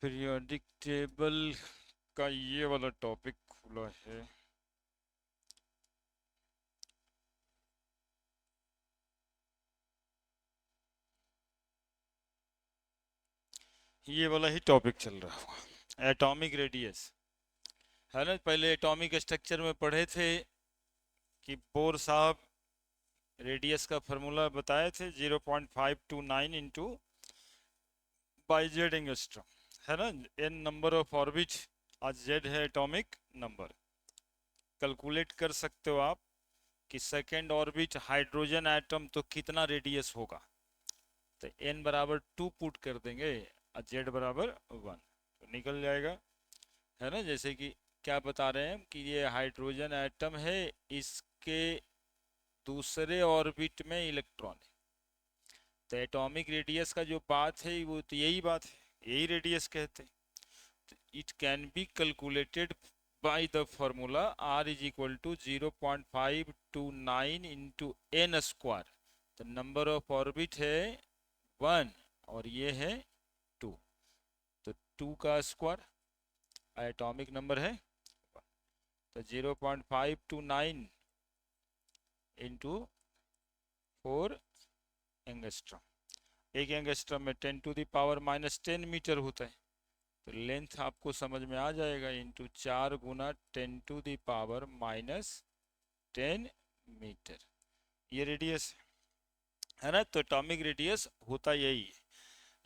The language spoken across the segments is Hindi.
पीरियोडिक टेबल का ये वाला टॉपिक खुला है। ये वाला ही टॉपिक चल रहा होगा, एटॉमिक रेडियस, है ना। पहले एटॉमिक स्ट्रक्चर में पढ़े थे कि बोर साहब रेडियस का फॉर्मूला बताए थे 0.529 इंटू बाई जेड एंगस्ट्रॉम, है ना। एन नंबर ऑफ ऑर्बिट, आज जेड है एटॉमिक नंबर। कैलकुलेट कर सकते हो आप कि सेकेंड ऑर्बिट हाइड्रोजन एटम तो कितना रेडियस होगा। तो एन बराबर 2 पुट कर देंगे और जेड बराबर 1, तो निकल जाएगा, है ना। जैसे कि क्या बता रहे हैं कि ये हाइड्रोजन एटम है, इसके दूसरे ऑर्बिट में इलेक्ट्रॉन है। तो एटॉमिक रेडियस का जो बात है वो तो यही बात है, यही रेडियस कहते हैं। It can be calculated by the formula r is equal to 0.529 into n square. तो नंबर ऑफ ऑर्बिट है 1 और ये है 2, तो 2 का स्क्वायर, एटॉमिक नंबर है 1। तो 0.529 इंटू 4 एंगस्ट्रॉम, एक एंगस्ट्रॉम में 10 to the power minus 10 metre होता है। तो लेंथ आपको समझ में आ जाएगा, इंटू 4 गुना 10 to the power minus 10 metre, ये रेडियस है ना। तो एटॉमिक रेडियस होता यही है।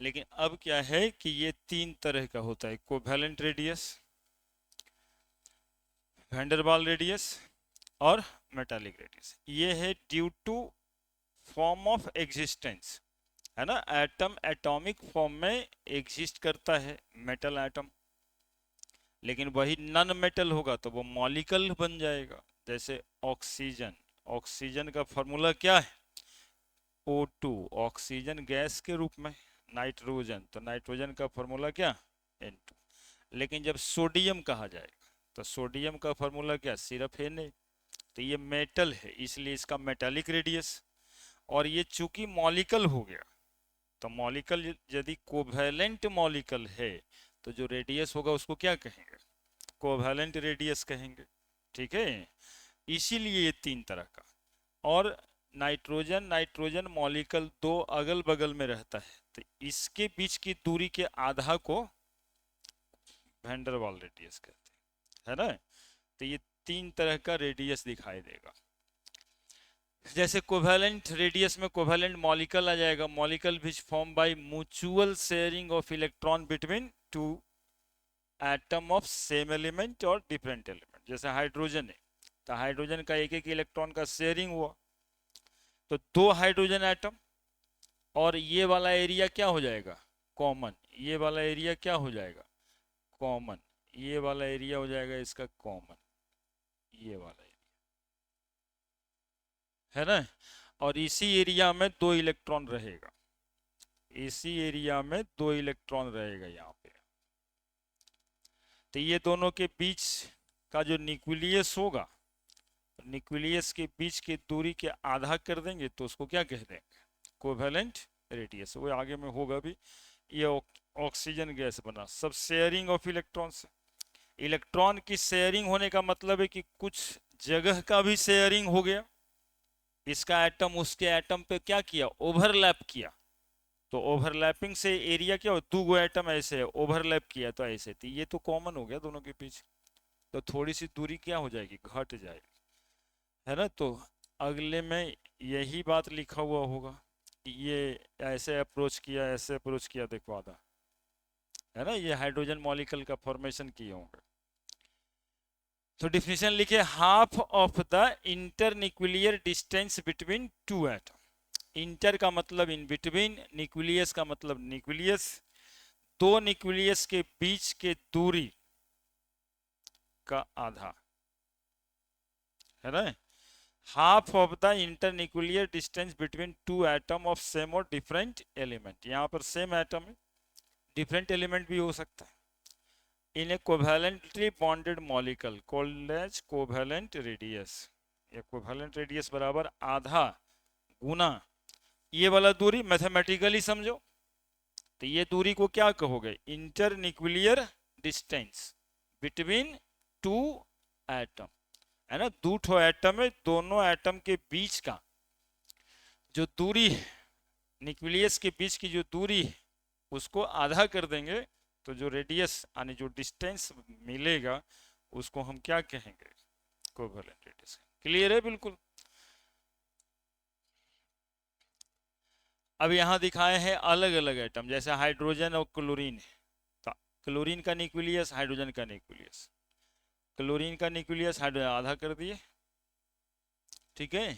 लेकिन अब क्या है कि ये 3 तरह का होता है, कोवैलेंट रेडियस, वैंडरवाल रेडियस और मेटालिक रेडियस। ये है due to form of existence, है ना। एटम एटॉमिक फॉर्म में एग्जिस्ट करता है, मेटल एटम, लेकिन वही नॉन मेटल होगा तो वो मॉलिक्यूल बन जाएगा। जैसे ऑक्सीजन, ऑक्सीजन का फॉर्मूला क्या है, O2, ऑक्सीजन गैस के रूप में। नाइट्रोजन, तो नाइट्रोजन का फॉर्मूला क्या, N2। लेकिन जब सोडियम कहा जाएगा तो सोडियम का फॉर्मूला क्या, सिर्फ Na। तो ये मेटल है, इसलिए इसका मेटालिक रेडियस। और ये चूंकि मॉलिक्यूल हो गया, तो मॉलिक्यूल यदि कोवैलेंट मॉलिक्यूल है तो जो रेडियस होगा उसको क्या कहेंगे, कोवैलेंट रेडियस कहेंगे, ठीक है। इसीलिए ये 3 तरह का। और नाइट्रोजन नाइट्रोजन मॉलिक्यूल दो अगल बगल में रहता है, तो इसके बीच की दूरी के आधा को वैंडरवाल रेडियस कहते हैं, है ना। तो ये 3 तरह का रेडियस दिखाई देगा। जैसे कोवैलेंट रेडियस में कोवैलेंट मॉलिक्यूल आ जाएगा, molecule which form by mutual sharing of electron between two atom of same element और डिफरेंट एलिमेंट। जैसे हाइड्रोजन है, तो हाइड्रोजन का एक एक इलेक्ट्रॉन का शेयरिंग हुआ, तो 2 हाइड्रोजन एटम, और ये वाला एरिया क्या हो जाएगा, कॉमन। ये वाला एरिया क्या हो जाएगा, कॉमन। ये वाला एरिया हो जाएगा इसका कॉमन, ये वाला एरिया, है ना। और इसी एरिया में 2 इलेक्ट्रॉन रहेगा, इसी एरिया में 2 इलेक्ट्रॉन रहेगा यहाँ पे। तो ये दोनों के बीच का जो न्यूक्लियस होगा, न्यूक्लियस के बीच की दूरी के आधा कर देंगे तो उसको क्या कह देंगे, कोवैलेंट रेडियस। वो आगे में होगा भी। ये ऑक्सीजन गैस बना, सब शेयरिंग ऑफ इलेक्ट्रॉन से। इलेक्ट्रॉन की शेयरिंग होने का मतलब है कि कुछ जगह का भी शेयरिंग हो गया, इसका एटम उसके एटम पे क्या किया, ओवरलैप किया। तो ओवरलैपिंग से एरिया क्या हो, 2 गो एटम ऐसे है ओवरलैप किया तो ऐसे थी, ये तो कॉमन हो गया दोनों के बीच। तो थोड़ी सी दूरी क्या हो जाएगी, घट जाएगी, है ना। तो अगले में यही बात लिखा हुआ होगा, ये ऐसे अप्रोच किया, ऐसे अप्रोच किया, देखो आधा, है ना। ये हाइड्रोजन मॉलिक्यूल का फॉर्मेशन किए होंगे। तो डिफिनेशन लिखे, half of the internuclear distance between two atom. Inter का मतलब इन बिटवीन, न्यूक्लियस का मतलब न्यूक्लियस, दो न्यूक्लियस के बीच के दूरी का आधा, है ना। Half of the internuclear distance between two atom of same और डिफरेंट एलिमेंट। यहाँ पर सेम एटम है, डिफरेंट एलिमेंट भी हो सकता है। In a covalently bonded molecule called as covalent radius. ये कोवैलेंट रेडियस बराबर आधा गुना ये वाला दूरी, मैथमेटिकली समझो, तो ये दूरी को क्या कहोगे? Inter nuclear distance between two atom, है ना। दो ठो एटम है, दोनों एटम के बीच का जो दूरी है, न्यूक्लियस के बीच की जो दूरी है, उसको आधा कर देंगे तो जो रेडियस यानी जो डिस्टेंस मिलेगा उसको हम क्या कहेंगे? Covalent radius. क्लियर है बिल्कुल। अब यहाँ दिखाए हैं अलग अलग एटम, जैसे हाइड्रोजन और क्लोरीन है। तो क्लोरीन का न्यूक्लियस, हाइड्रोजन का न्यूक्लियस, क्लोरीन का न्यूक्लियस हाइड्रोजन आधा कर दिए, ठीक है।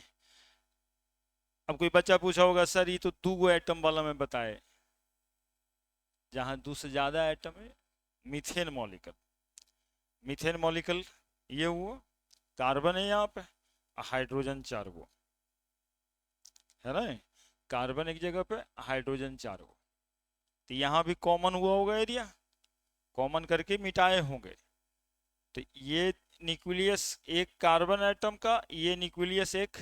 अब कोई बच्चा पूछा होगा सर ये तो दो गो एटम वाला में बताए, जहां दो से ज्यादा एटम है। मीथेन मॉलिक्यूल, मीथेन मॉलिक्यूल ये हुआ, कार्बन है यहाँ पे, हाइड्रोजन चार गो, है ना। कार्बन एक जगह पे, हाइड्रोजन चार गो। तो यहाँ भी कॉमन हुआ होगा एरिया, कॉमन करके मिटाए होंगे। तो ये न्यूक्लियस एक कार्बन एटम का, ये न्यूक्लियस एक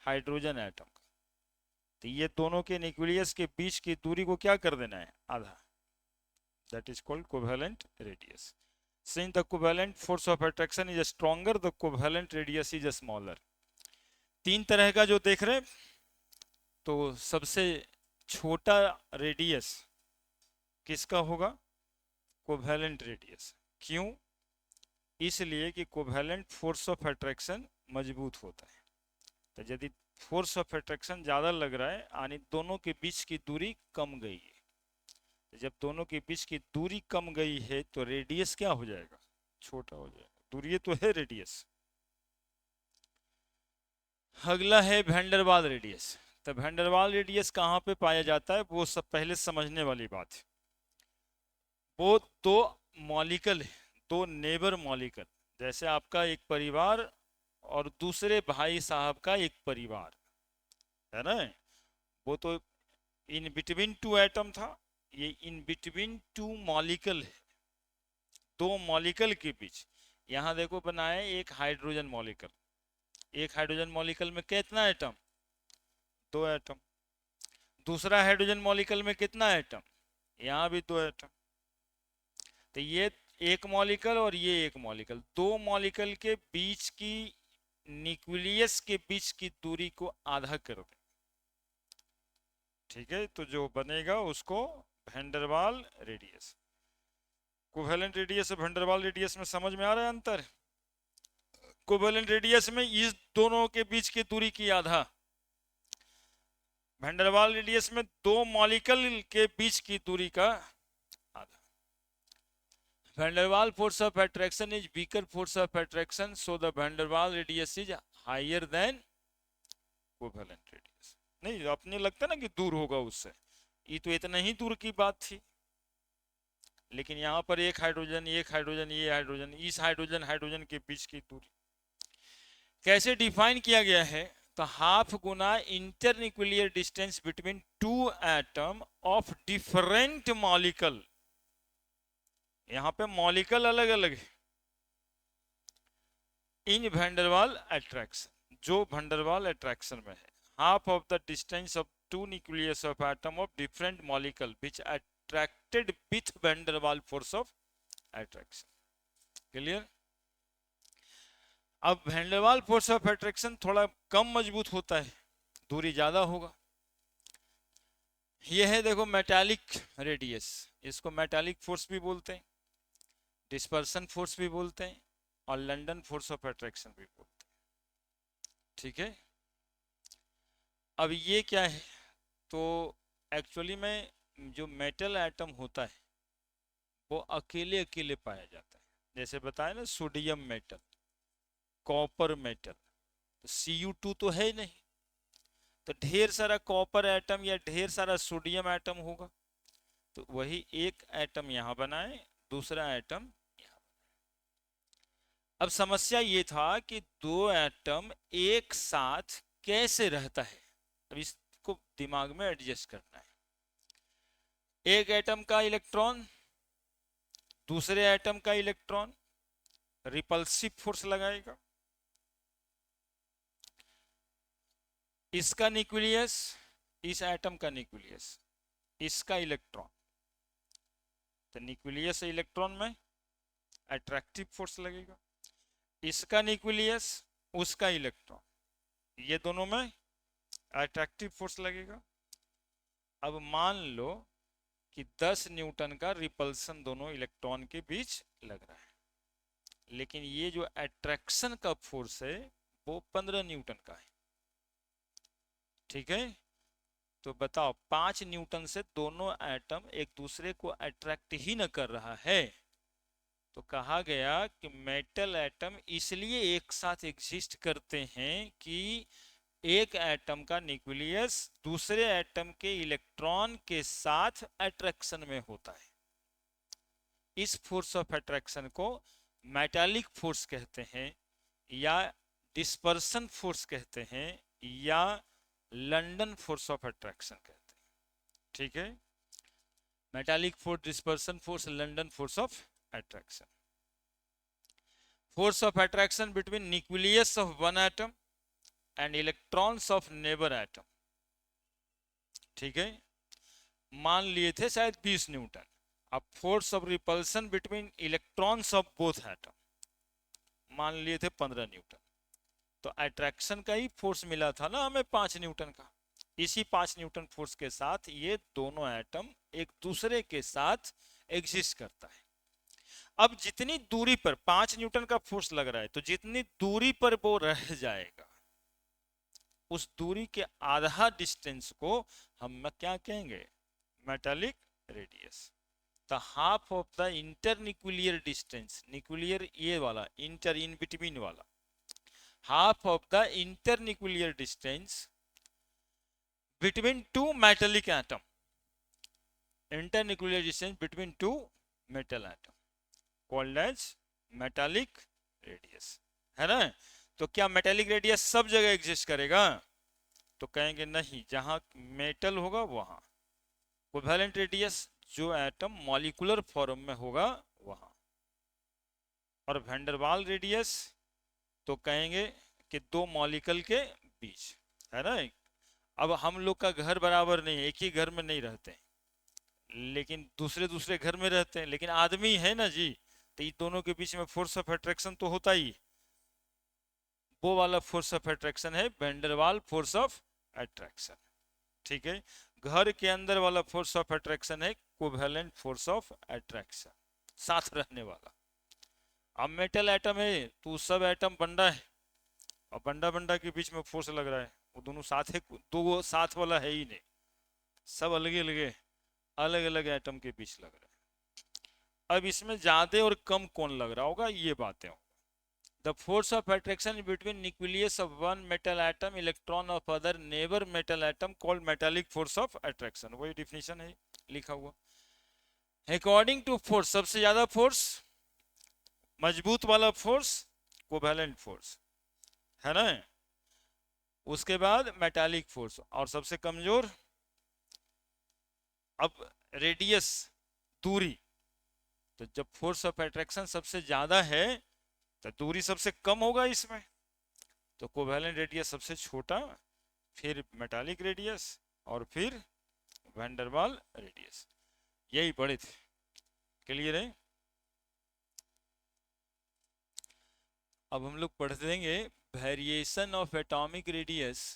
हाइड्रोजन एटम का। तो ये दोनों के न्यूक्लियस के बीच की दूरी को क्या कर देना है? आधा। That is called covalent radius. Since the covalent force of attraction is stronger, the covalent radius is smaller. तीन तरह का जो देख रहे हैं, तो सबसे छोटा रेडियस किसका होगा? Covalent radius. क्यों? इसलिए कि कोवेलेंट फोर्स ऑफ अट्रैक्शन मजबूत होता है। तो यदि फोर्स ऑफ अट्रैक्शन ज्यादा लग रहा है यानी दोनों के बीच की दूरी कम गई है, तो जब दोनों के बीच की दूरी कम गई है तो रेडियस क्या हो जाएगा? छोटा हो जाएगा। दूरी तो है रेडियस। अगला है वैंडरवाल रेडियस। तो वैंडरवाल रेडियस कहाँ पे पाया जाता है, वो सब पहले समझने वाली बात है। वो दो मॉलिक्यूल है, दो नेबर मॉलिक्यूल, जैसे आपका एक परिवार और दूसरे भाई साहब का एक परिवार, है ना। वो तो इन बिटवीन टू एटम था, ये इन बिटवीन टू मॉलिक्यूल है, दो मॉलिक्यूल के बीच। यहां देखो बनाए एक हाइड्रोजन मॉलिक्यूल, एक हाइड्रोजन मॉलिक्यूल में कितना एटम? दो एटम। दूसरा हाइड्रोजन मॉलिक्यूल में कितना एटम? यहाँ भी दो एटम। तो ये एक मॉलिक्यूल और ये एक मॉलिक्यूल, दो मॉलिक्यूल के बीच की न्यूक्लियस के बीच की दूरी को आधा कर दें, ठीक है। तो जो बनेगा उसको वैंडरवाल रेडियस। कोवेलेंट रेडियस और वैंडरवाल रेडियस में समझ में आ रहा है अंतर? कोवेलेंट रेडियस में इस दोनों के बीच की दूरी की आधा, वैंडरवाल रेडियस में दो मॉलिक्यूल के बीच की दूरी का आधा। Van der Waals force of attraction is weaker force of attraction, so the van der Waals radius is higher than covalent radius. नहीं, अपने लगता ना कि दूर होगा उससे, ये तो इतना ही दूर की बात थी, लेकिन यहाँ पर एक हाइड्रोजन, एक हाइड्रोजन, ये हाइड्रोजन, इस हाइड्रोजन हाइड्रोजन के बीच की दूरी कैसे डिफाइन किया गया है? तो half Guna internuclear distance between two atom of different molecule. यहां पे मॉलिक्यूल अलग अलग है। इन वैंडरवाल अट्रैक्शन, जो वैंडरवाल अट्रैक्शन में है, half of the distance of two nucleus of atom of different molecule which attracted with van der Waals force of attraction. Clear? अब वैंडरवाल फोर्स ऑफ अट्रैक्शन थोड़ा कम मजबूत होता है, दूरी ज्यादा होगा। यह है देखो मेटालिक रेडियस, इसको मेटालिक फोर्स भी बोलते हैं, डिस्पर्सन फोर्स भी बोलते हैं, और लंदन फोर्स ऑफ अट्रैक्शन भी बोलते हैं, ठीक है। अब ये क्या है? तो एक्चुअली में जो मेटल एटम होता है वो अकेले अकेले पाया जाता है, जैसे बताया ना सोडियम मेटल, कॉपर मेटल, तो Cu2 तो है नहीं, तो ढेर सारा कॉपर एटम या ढेर सारा सोडियम एटम होगा, तो वही एक एटम यहां बनाए, दूसरा एटम यहां। अब समस्या ये था कि दो एटम एक साथ कैसे रहता है, अब इसको दिमाग में एडजस्ट करना है। एक एटम का इलेक्ट्रॉन दूसरे एटम का इलेक्ट्रॉन रिपल्सिव फोर्स लगाएगा, इसका न्यूक्लियस, इस एटम का न्यूक्लियस, इसका इलेक्ट्रॉन तो न्यूक्लियस इलेक्ट्रॉन में अट्रैक्टिव फोर्स लगेगा, इसका न्यूक्लियस उसका इलेक्ट्रॉन, ये दोनों में अट्रैक्टिव फोर्स लगेगा। अब मान लो कि 10 न्यूटन का रिपल्सन दोनों इलेक्ट्रॉन के बीच लग रहा है, लेकिन ये जो अट्रैक्शन का फोर्स है वो 15 न्यूटन का है। ठीक है, तो बताओ 5 न्यूटन से दोनों एटम एक दूसरे को अट्रैक्ट ही न कर रहा है, तो कहा गया कि मेटल एटम इसलिए एक साथ एग्जिस्ट करते हैं कि एक एटम का न्यूक्लियस दूसरे एटम के इलेक्ट्रॉन के साथ अट्रैक्शन में होता है। इस फोर्स ऑफ अट्रैक्शन को मेटालिक फोर्स कहते हैं, या डिस्पर्सन फोर्स कहते हैं, या लंडन फोर्स ऑफ अट्रैक्शन कहते हैं। ठीक है, metallic force, dispersion force, London force of attraction. Force of attraction between nucleus of one atom and electrons of neighbour atom. ठीक है, मान लिए थे शायद 20 न्यूटन। अब force of repulsion between electrons of both atom मान लिए थे 15 न्यूटन। तो अट्रैक्शन का ही फोर्स मिला था ना हमें 5 न्यूटन का। इसी 5 न्यूटन फोर्स के साथ ये दोनों एटम एक दूसरे के साथ एग्जिस्ट करता है। अब जितनी दूरी पर 5 न्यूटन का फोर्स लग रहा है, तो जितनी दूरी पर वो रह जाएगा उस दूरी के आधा डिस्टेंस को हम क्या कहेंगे, metallic radius. The half of the inter nuclear distance, nuclear ये वाला, इंटर इन बिटवीन वाला, half of the internuclear distance between two metallic atom, internuclear distance between two metal atom called as metallic radius, है ना। तो क्या मेटालिक रेडियस सब जगह एग्जिस्ट करेगा, तो कहेंगे नहीं, जहां मेटल होगा वहां। कोवैलेंट रेडियस जो एटम मॉलिक्यूलर फॉर्म में होगा वहां। और वैंडरवाल रेडियस तो कहेंगे कि दो मॉलिक्यूल के बीच, है ना। अब हम लोग का घर बराबर नहीं है, एक ही घर में नहीं रहते हैं, लेकिन दूसरे दूसरे घर में रहते हैं, लेकिन आदमी है ना जी, तो इन दोनों के बीच में फोर्स ऑफ अट्रैक्शन तो होता ही। वो वाला फोर्स ऑफ अट्रैक्शन है वैंडरवाल फोर्स ऑफ अट्रैक्शन। ठीक है, घर के अंदर वाला फोर्स ऑफ अट्रैक्शन है कोवैलेंट फोर्स ऑफ अट्रैक्शन, साथ रहने वाला। अब मेटल एटम है तो सब एटम बंडा है, और बंडा बंडा के बीच में फोर्स लग रहा है, वो दोनों साथ है, दो साथ वाला है ही नहीं, सब अलग अलग अलग अलग एटम के बीच लग रहा है। अब इसमें ज्यादा और कम कौन लग रहा होगा, ये बातें होगा। The force of attraction between nucleus of one metal atom electron of other neighbour metal atom called metallic force of attraction, वही डिफिनेशन है लिखा हुआ। अकॉर्डिंग टू फोर्स, सबसे ज्यादा फोर्स, मजबूत वाला फोर्स कोवैलेंट फोर्स, है ना। उसके बाद मेटालिक फोर्स, और सबसे कमजोर। अब रेडियस, दूरी, तो जब फोर्स ऑफ अट्रैक्शन सबसे ज्यादा है तो दूरी सबसे कम होगा इसमें, तो कोवैलेंट रेडियस सबसे छोटा, फिर मेटालिक रेडियस, और फिर वैंडरवाल रेडियस। यही पढ़े थे, क्लियर है। अब हम लोग पढ़ देंगे वेरिएशन ऑफ एटॉमिक रेडियस।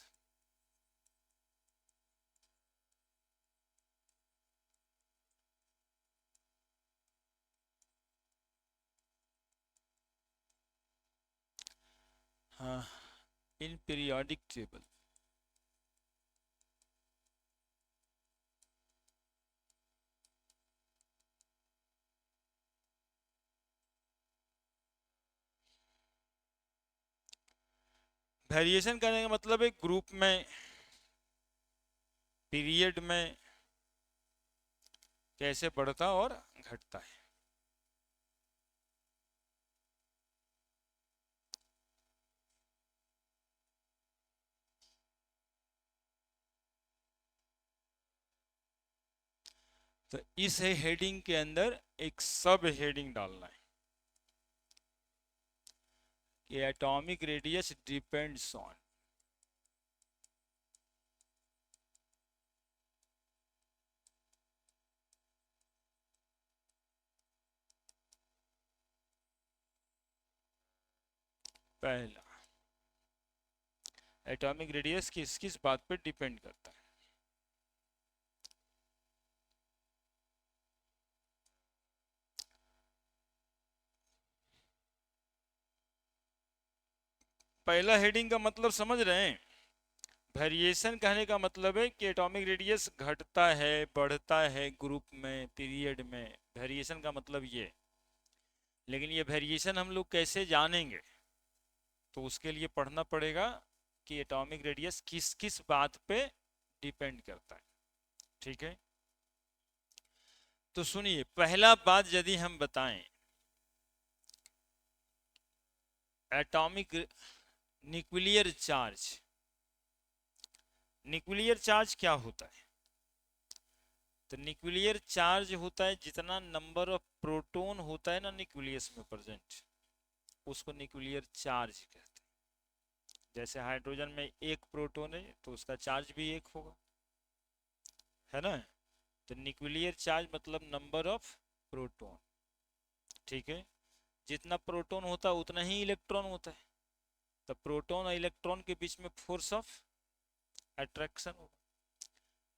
हाँ, इन पीरियोडिक टेबल। वेरिएशन करने का मतलब है ग्रुप में, पीरियड में कैसे बढ़ता और घटता है। तो इस हेडिंग के अंदर एक सब हेडिंग डालना है कि एटॉमिक रेडियस डिपेंड्स ऑन पहला, एटॉमिक रेडियस किस किस बात पे डिपेंड करता है? पहला हेडिंग का मतलब समझ रहे हैं? वेरिएशन कहने का मतलब है कि एटॉमिक रेडियस घटता है, बढ़ता है ग्रुप में, पीरियड में, वेरिएशन का मतलब ये। लेकिन ये वेरिएशन हम लोग कैसे जानेंगे? तो उसके लिए पढ़ना पड़ेगा कि एटॉमिक रेडियस किस किस बात पे डिपेंड करता है। ठीक है, तो सुनिए, पहला बात यदि हम बताएं, atomic nuclear charge, nuclear charge क्या होता है? तो न्यूक्लियर चार्ज होता है जितना नंबर ऑफ प्रोटॉन होता है ना न्यूक्लियस में प्रेजेंट, उसको न्यूक्लियर चार्ज कहते हैं। जैसे हाइड्रोजन में एक प्रोटॉन है तो उसका चार्ज भी एक होगा, है ना? तो न्यूक्लियर चार्ज मतलब नंबर ऑफ प्रोटॉन। ठीक है, जितना प्रोटॉन होता है उतना ही इलेक्ट्रॉन होता है, तो प्रोटॉन और इलेक्ट्रॉन के बीच में फोर्स ऑफ अट्रैक्शन होगा।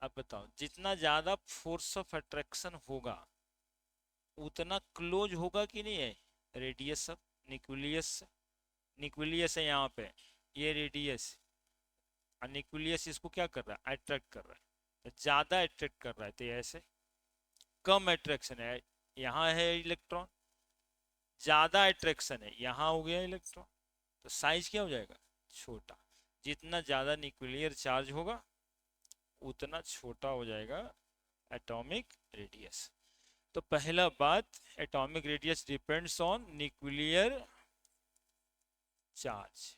अब बताओ, जितना ज्यादा फोर्स ऑफ अट्रैक्शन होगा उतना क्लोज होगा कि नहीं है रेडियस ऑफ न्यूक्लियस? न्यूक्लियस है यहाँ पे, ये रेडियस, और न्यूक्लियस इसको क्या कर रहा है? अट्रैक्ट कर रहा है, तो ज्यादा अट्रैक्ट कर रहा है, तो ऐसे कम अट्रैक्शन है, यहाँ है इलेक्ट्रॉन, ज्यादा अट्रैक्शन है, यहाँ हो गया इलेक्ट्रॉन, तो साइज क्या हो जाएगा? छोटा। जितना ज्यादा न्यूक्लियर चार्ज होगा उतना छोटा हो जाएगा एटॉमिक रेडियस। तो पहला बात, atomic radius depends on nuclear charge.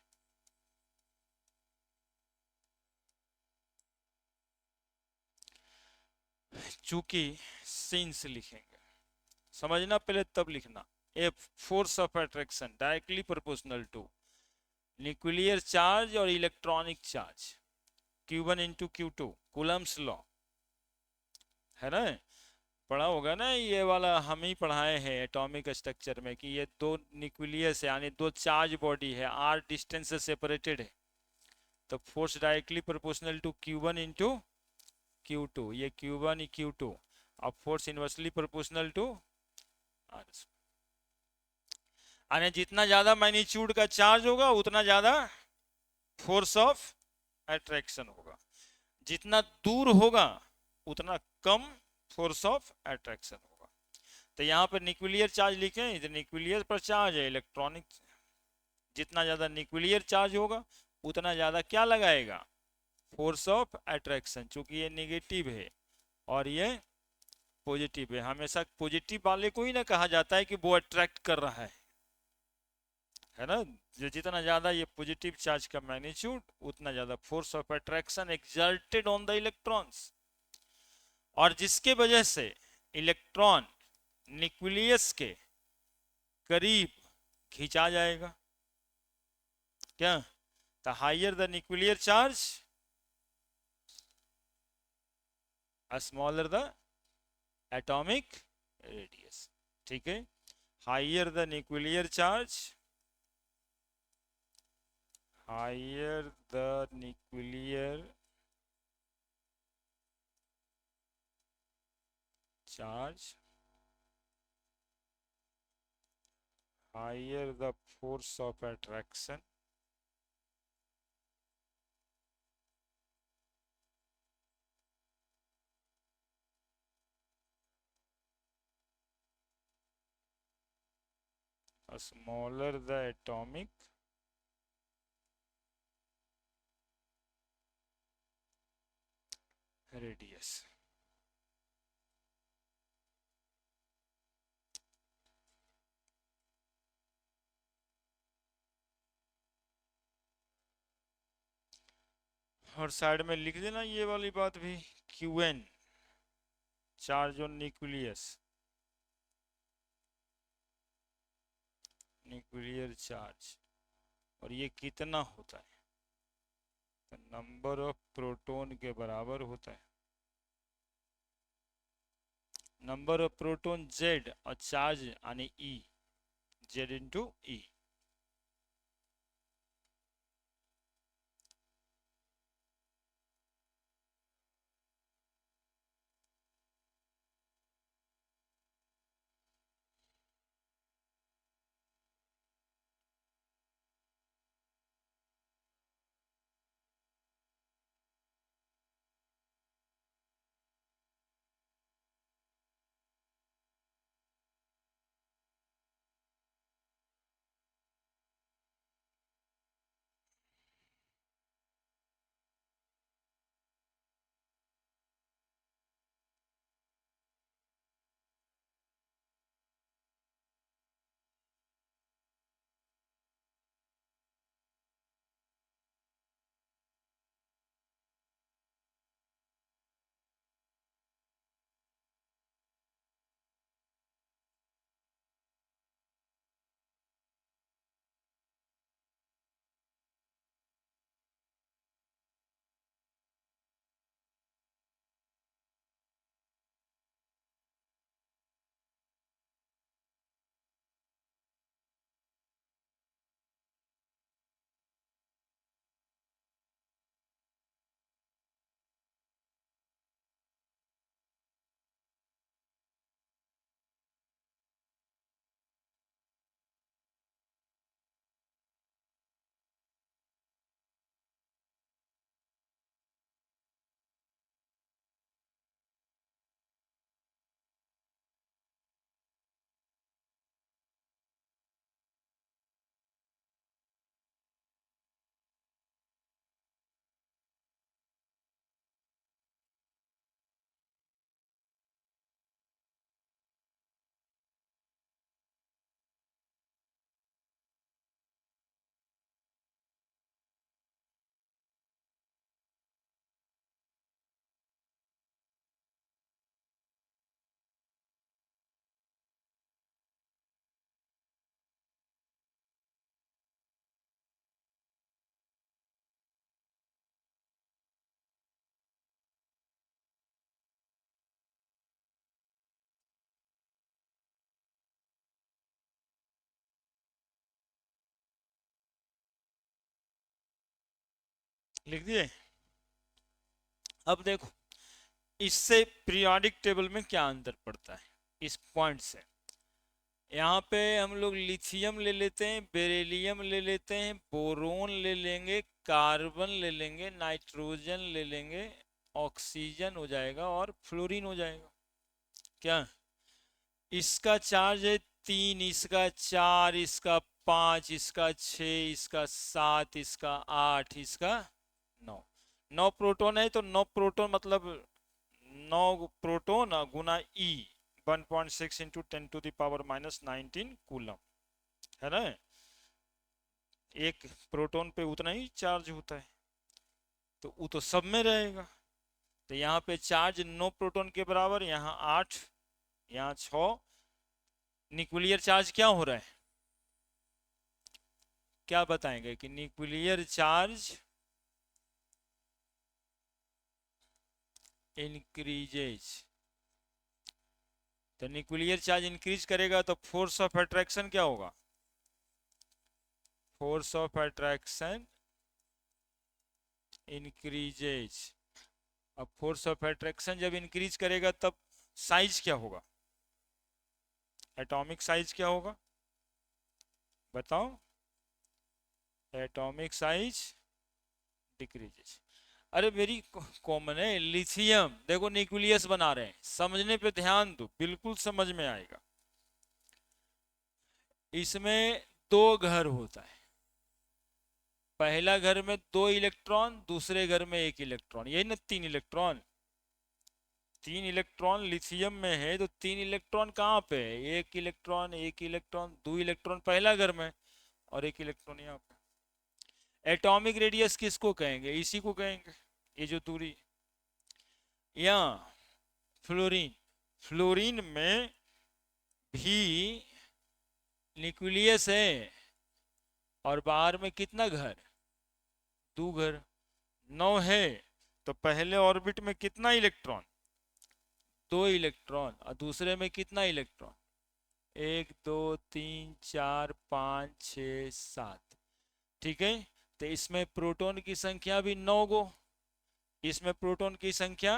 चूंकि सिंस लिखेंगे, समझना पहले तब लिखना। F, force of attraction directly proportional to nuclear charge और electronic charge, Q1 into Q2, Coulomb's law, है ना? पढ़ा होगा ना ये वाला, हम ही पढ़ाए हैं एटॉमिक स्ट्रक्चर में कि ये दो न्यूक्लियस है, यानी दो चार्ज बॉडी है, r डिस्टेंस से सेपरेटेड है, तो force directly proportional to Q1 into Q2, ये Q1 Q2, अब force inversely proportional to r। यानी जितना ज्यादा मैग्नीट्यूड का चार्ज होगा उतना ज्यादा फोर्स ऑफ अट्रैक्शन होगा, जितना दूर होगा उतना कम फोर्स ऑफ अट्रैक्शन होगा। तो यहाँ पर न्यूक्लियर चार्ज लिखे, तो न्यूक्लियर पर चार्ज है इलेक्ट्रॉनिक, जितना ज्यादा न्यूक्लियर चार्ज होगा उतना ज्यादा क्या लगाएगा? Force of attraction. चूंकि ये नेगेटिव है और ये पॉजिटिव है, हमेशा पॉजिटिव वाले को ही ना कहा जाता है कि वो अट्रैक्ट कर रहा है ना? जो जितना ज्यादा ये पॉजिटिव चार्ज का मैग्नीट्यूड उतना ज्यादा force of attraction exerted on the electrons, और जिसके वजह से इलेक्ट्रॉन न्यूक्लियस के करीब खींचा जाएगा। क्या? The higher the nuclear charge, smaller the atomic radius. ठीक है, higher the nuclear charge, higher the nuclear charge, higher the force of attraction, smaller the atomic radius। और साइड में लिख देना ये वाली बात भी, Qn charge on nucleus, nuclear charge, और ये कितना होता है? तो नंबर ऑफ प्रोटॉन के बराबर होता है, नंबर ऑफ प्रोटॉन Z और चार्ज यानी E, Z इंटू E। लिख दिए। अब देखो इससे पीरियोडिक टेबल में क्या अंतर पड़ता है इस पॉइंट से। यहाँ पे हम लोग लिथियम ले लेते हैं, बेरिलियम ले लेते हैं, बोरोन ले लेंगे, कार्बन ले लेंगे, नाइट्रोजन ले लेंगे, ऑक्सीजन हो जाएगा और फ्लोरीन हो जाएगा। क्या इसका चार्ज है 3, इसका 4, इसका 5, इसका 6, इसका 7, इसका 8, इसका 9। 9 प्रोटॉन है तो 9 प्रोटॉन मतलब 9 प्रोटॉन गुना ई 1.6 इंटू 10⁻⁻19 कूलम है ना। एक प्रोटॉन पे उतना ही चार्ज होता है तो वो तो सब में रहेगा। तो यहाँ पे चार्ज 9 प्रोटॉन के बराबर, यहाँ 8, यहाँ 6। न्यूक्लियर चार्ज क्या हो रहा है, क्या बताएंगे कि न्यूक्लियर चार्ज इंक्रीजेज। तो न्यूक्लियर चार्ज इंक्रीज करेगा तो फोर्स ऑफ अट्रैक्शन क्या होगा, फोर्स ऑफ अट्रैक्शन इंक्रीजेज। अब फोर्स ऑफ अट्रैक्शन जब इंक्रीज करेगा तब साइज क्या होगा, एटॉमिक साइज क्या होगा बताओ, एटॉमिक साइज डिक्रीजेज। अरे मेरी कॉमन है लिथियम, देखो न्यूक्लियस बना रहे हैं, समझने पे ध्यान दो बिल्कुल समझ में आएगा। इसमें दो घर होता है, पहला घर में 2 इलेक्ट्रॉन, दूसरे घर में 1 इलेक्ट्रॉन, यही ना 3 इलेक्ट्रॉन। 3 इलेक्ट्रॉन लिथियम में है तो 3 इलेक्ट्रॉन कहाँ पे है, 1 इलेक्ट्रॉन, 1 इलेक्ट्रॉन, 2 इलेक्ट्रॉन पहला घर में और 1 इलेक्ट्रॉन यहाँ पे। एटॉमिक रेडियस किसको कहेंगे, इसी को कहेंगे, ये जो दूरी। यहाँ फ्लोरीन, फ्लोरीन में भी न्यूक्लियस है और बाहर में कितना घर, 2 घर। 9 है तो पहले ऑर्बिट में कितना इलेक्ट्रॉन, 2 इलेक्ट्रॉन, और दूसरे में कितना इलेक्ट्रॉन, 1 2 3 4 5 6 7। ठीक है, तो इसमें प्रोटॉन की संख्या भी 9 गो, इसमें प्रोटॉन की संख्या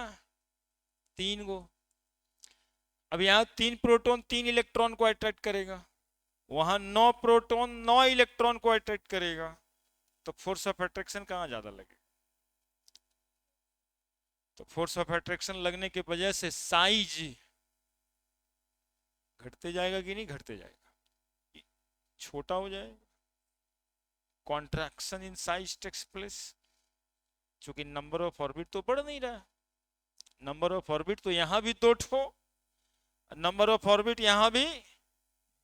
3 गो। अब यहाँ 3 प्रोटॉन 3 इलेक्ट्रॉन को अट्रैक्ट करेगा, वहां 9 प्रोटॉन 9 इलेक्ट्रॉन को अट्रैक्ट करेगा, तो फोर्स ऑफ अट्रैक्शन कहाँ ज्यादा लगेगा, तो फोर्स ऑफ अट्रैक्शन लगने की वजह से साइज घटते जाएगा कि नहीं घटते जाएगा, छोटा हो जाएगा। Contraction in size takes place, क्योंकि नंबर ऑफ ऑर्बिट तो बढ़ नहीं रहा, नंबर ऑफ ऑर्बिट तो यहां भी 2 ठो, नंबर ऑफ ऑर्बिट यहां भी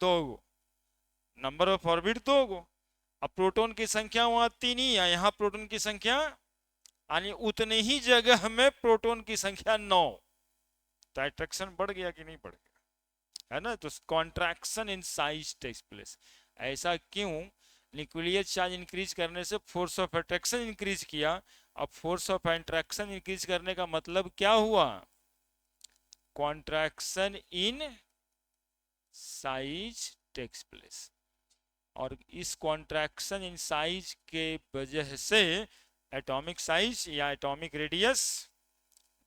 2 गो, नंबर ऑफ ऑर्बिट 2 गो। अब प्रोटॉन की संख्या वहां 3 ही है, यहाँ प्रोटॉन की संख्या, यानी उतने ही जगह में प्रोटॉन की संख्या 9, तो अट्रैक्शन बढ़ गया कि नहीं बढ़ गया, है ना। तो contraction in size takes place. ऐसा क्यों, न्यूक्लियर चार्ज इंक्रीज करने से फोर्स ऑफ अट्रैक्शन इंक्रीज किया। अब फोर्स ऑफ अट्रैक्शन इंक्रीज करने का मतलब क्या हुआ, contraction in size takes place, और इस कॉन्ट्रैक्शन इन साइज के वजह से एटॉमिक साइज या एटॉमिक रेडियस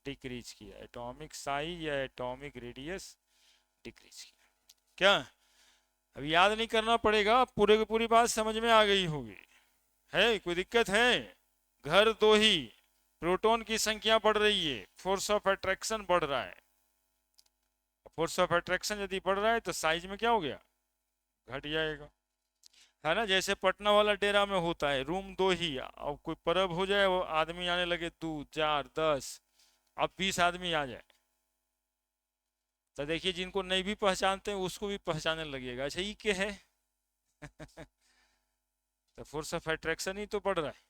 डिक्रीज किया, एटॉमिक साइज या एटॉमिक रेडियस डिक्रीज किया। क्या अब याद नहीं करना पड़ेगा, पूरे की पूरी बात समझ में आ गई होगी, है कोई दिक्कत है, घर 2 ही, प्रोटॉन की संख्या बढ़ रही है, फोर्स ऑफ अट्रैक्शन बढ़ रहा है, फोर्स ऑफ अट्रैक्शन यदि बढ़ रहा है तो साइज में क्या हो गया, घट जाएगा, है ना। जैसे पटना वाला डेरा में होता है, रूम 2 ही, अब कोई परब हो जाए, वो आदमी आने लगे 2 4 10, अब 20 आदमी आ जाए, तो देखिए जिनको नहीं भी पहचानते हैं उसको भी पहचानने लगेगा, अच्छा ये क्या है। तो फोर्स ऑफ अट्रैक्शन ही तो बढ़ रहा है।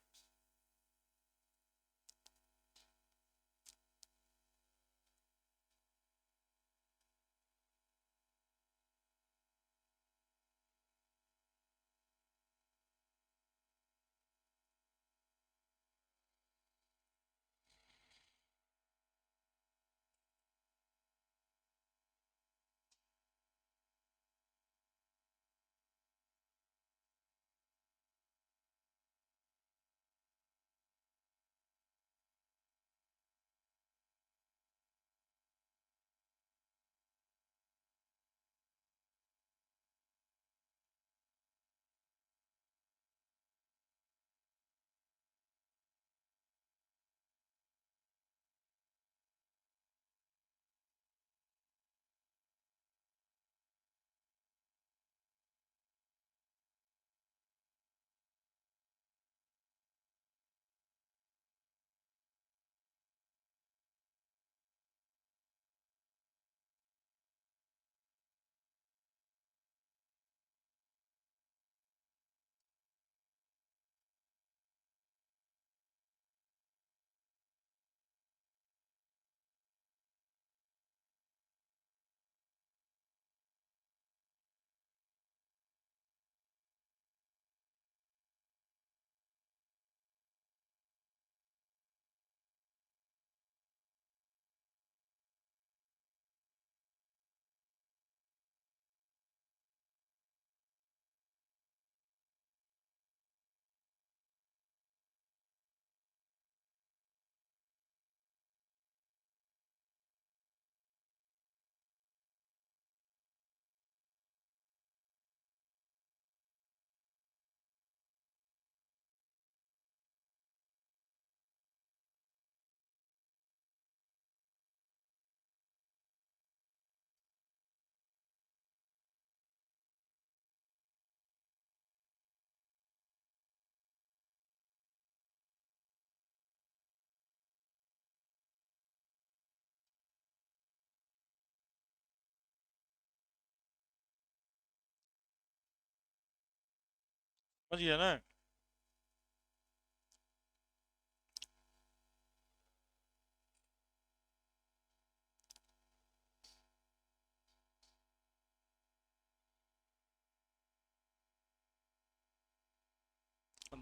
समझ गया ना।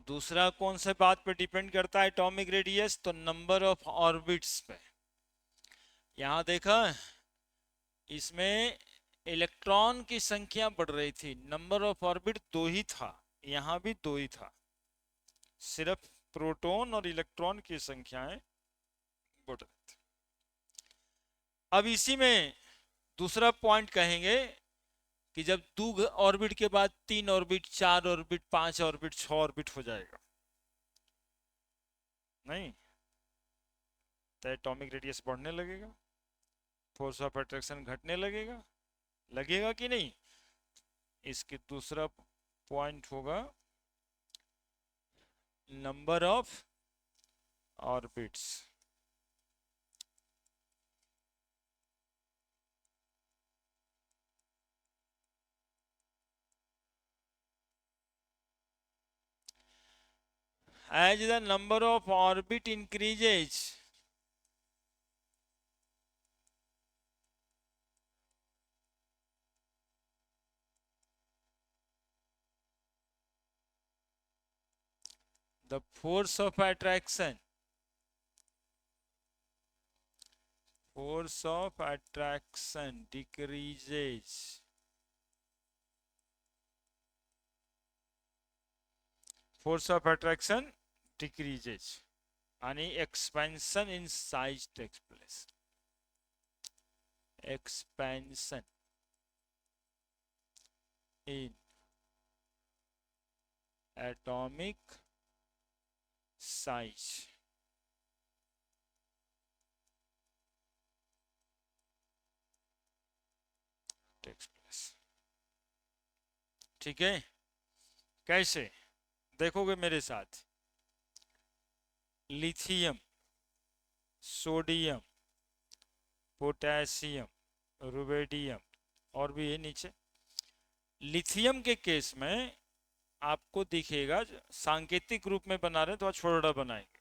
दूसरा कौन से बात पे डिपेंड करता है एटॉमिक रेडियस, तो नंबर ऑफ ऑर्बिट्स पे। यहां देखा, इसमें इलेक्ट्रॉन की संख्या बढ़ रही थी, नंबर ऑफ ऑर्बिट दो ही था, यहां भी दो ही था, सिर्फ प्रोटॉन और इलेक्ट्रॉन की संख्याएं बढ़ रही थी। अब इसी में दूसरा पॉइंट कहेंगे कि जब दो ऑर्बिट के बाद 3 ऑर्बिट, 4 ऑर्बिट, 5 ऑर्बिट, 6 ऑर्बिट हो जाएगा, नहीं तो एटॉमिक रेडियस बढ़ने लगेगा, फोर्स ऑफ अट्रैक्शन घटने लगेगा, लगेगा कि नहीं। इसके दूसरा पॉइंट होगा number of orbits. As the number of orbit increases, the force of attraction decreases. Force of attraction decreases and expansion in size takes place. Expansion in atomic size takes place. ठीक है, कैसे देखोगे मेरे साथ। लिथियम, सोडियम, पोटेशियम, रुबिडियम और भी है नीचे। लिथियम के केस में आपको दिखेगा, सांकेतिक रूप में बना रहे हैं तो छोटा बनाएंगे,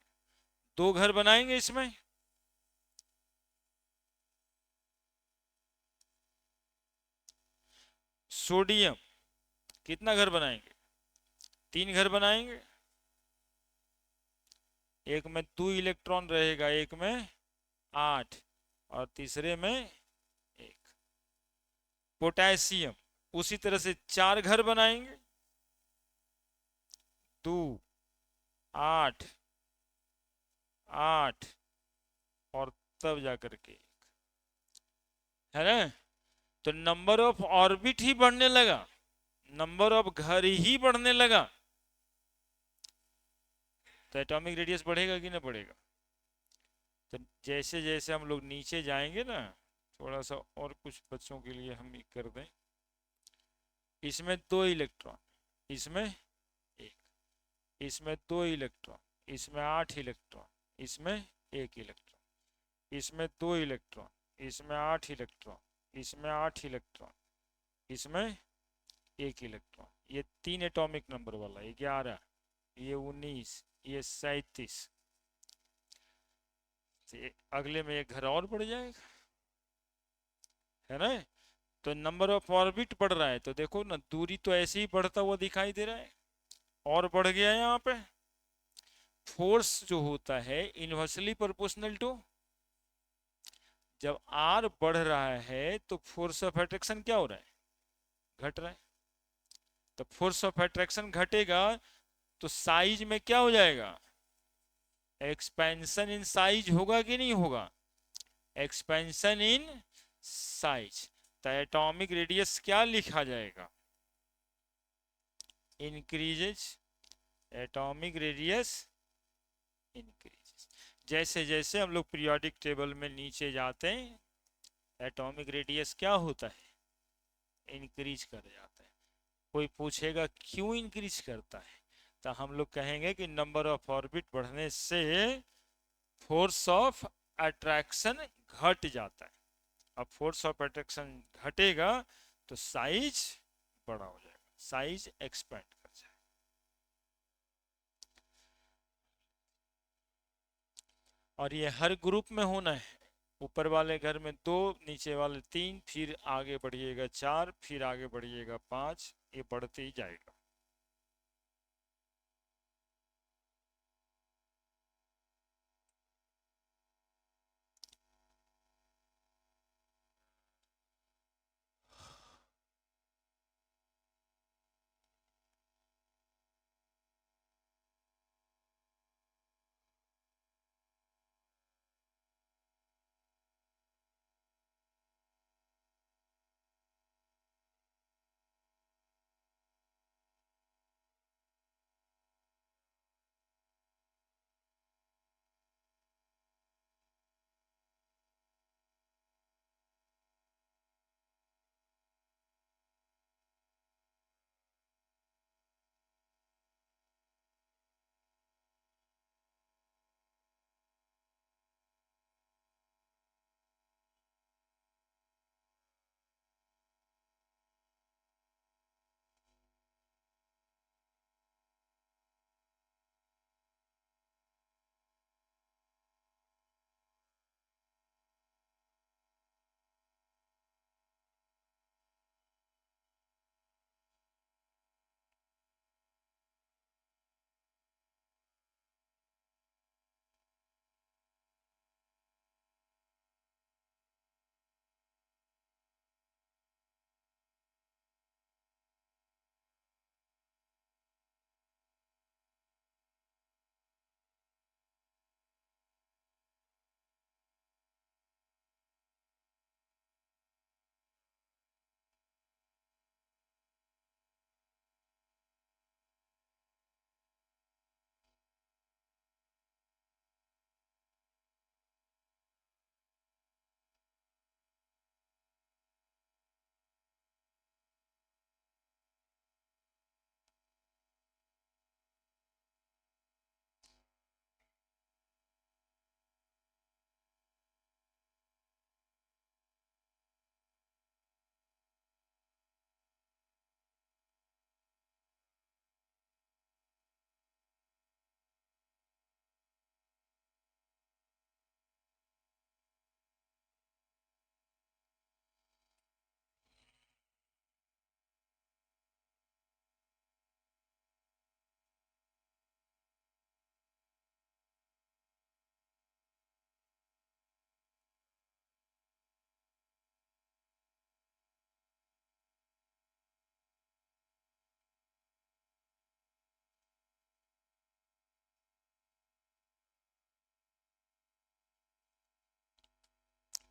दो घर बनाएंगे इसमें, सोडियम कितना घर बनाएंगे, 3 घर बनाएंगे, एक में 2 इलेक्ट्रॉन रहेगा, एक में 8 और तीसरे में 1। पोटेशियम उसी तरह से 4 घर बनाएंगे, 2, 8, 8 और तब जाकर के, है ना। तो नंबर ऑफ ऑर्बिट ही बढ़ने लगा, नंबर ऑफ घर ही बढ़ने लगा, तो एटॉमिक रेडियस बढ़ेगा कि नहीं बढ़ेगा। तो जैसे जैसे हम लोग नीचे जाएंगे ना, थोड़ा सा और कुछ बच्चों के लिए हम कर दें, इसमें 2 इलेक्ट्रॉन, इसमें 1, इसमें 2 इलेक्ट्रॉन, इसमें 8 इलेक्ट्रॉन, इसमें 1 इलेक्ट्रॉन, इसमें 2 इलेक्ट्रॉन, इसमें 8 इलेक्ट्रॉन, इसमें 8 इलेक्ट्रॉन, इसमें 1 इलेक्ट्रॉन। ये 3 एटॉमिक नंबर वाला, ये 11, ये 19, ये 37, अगले में 1 घर और बढ़ जाएगा, है ना। तो नंबर ऑफ ऑर्बिट बढ़ रहा है, तो देखो ना दूरी तो ऐसे ही बढ़ता हुआ दिखाई दे रहा है, और बढ़ गया है यहाँ पे। फोर्स जो होता है इनवर्सली प्रोपोर्शनल टू, जब आर बढ़ रहा है तो फोर्स ऑफ अट्रैक्शन क्या हो रहा है, घट रहा है। तो फोर्स ऑफ अट्रैक्शन घटेगा तो साइज में क्या हो जाएगा, एक्सपेंशन इन साइज होगा कि नहीं होगा, एक्सपेंशन इन साइज। तो एटॉमिक रेडियस क्या लिखा जाएगा, इंक्रीजेज, एटॉमिक रेडियस इंक्रीजेज। जैसे जैसे हम लोग पीरियोडिक टेबल में नीचे जाते हैं, एटॉमिक रेडियस क्या होता है, इंक्रीज कर जाता है। कोई पूछेगा क्यों इंक्रीज करता है, तो हम लोग कहेंगे कि नंबर ऑफ ऑर्बिट बढ़ने से फोर्स ऑफ अट्रैक्शन घट जाता है। अब फोर्स ऑफ अट्रैक्शन घटेगा तो साइज बड़ा हो जाएगा, साइज एक्सपेंड कर जाएगा। और ये हर ग्रुप में होना है। ऊपर वाले घर में 2, नीचे वाले 3, फिर आगे बढ़िएगा 4, फिर आगे बढ़िएगा 5, ये बढ़ते ही जाएगा।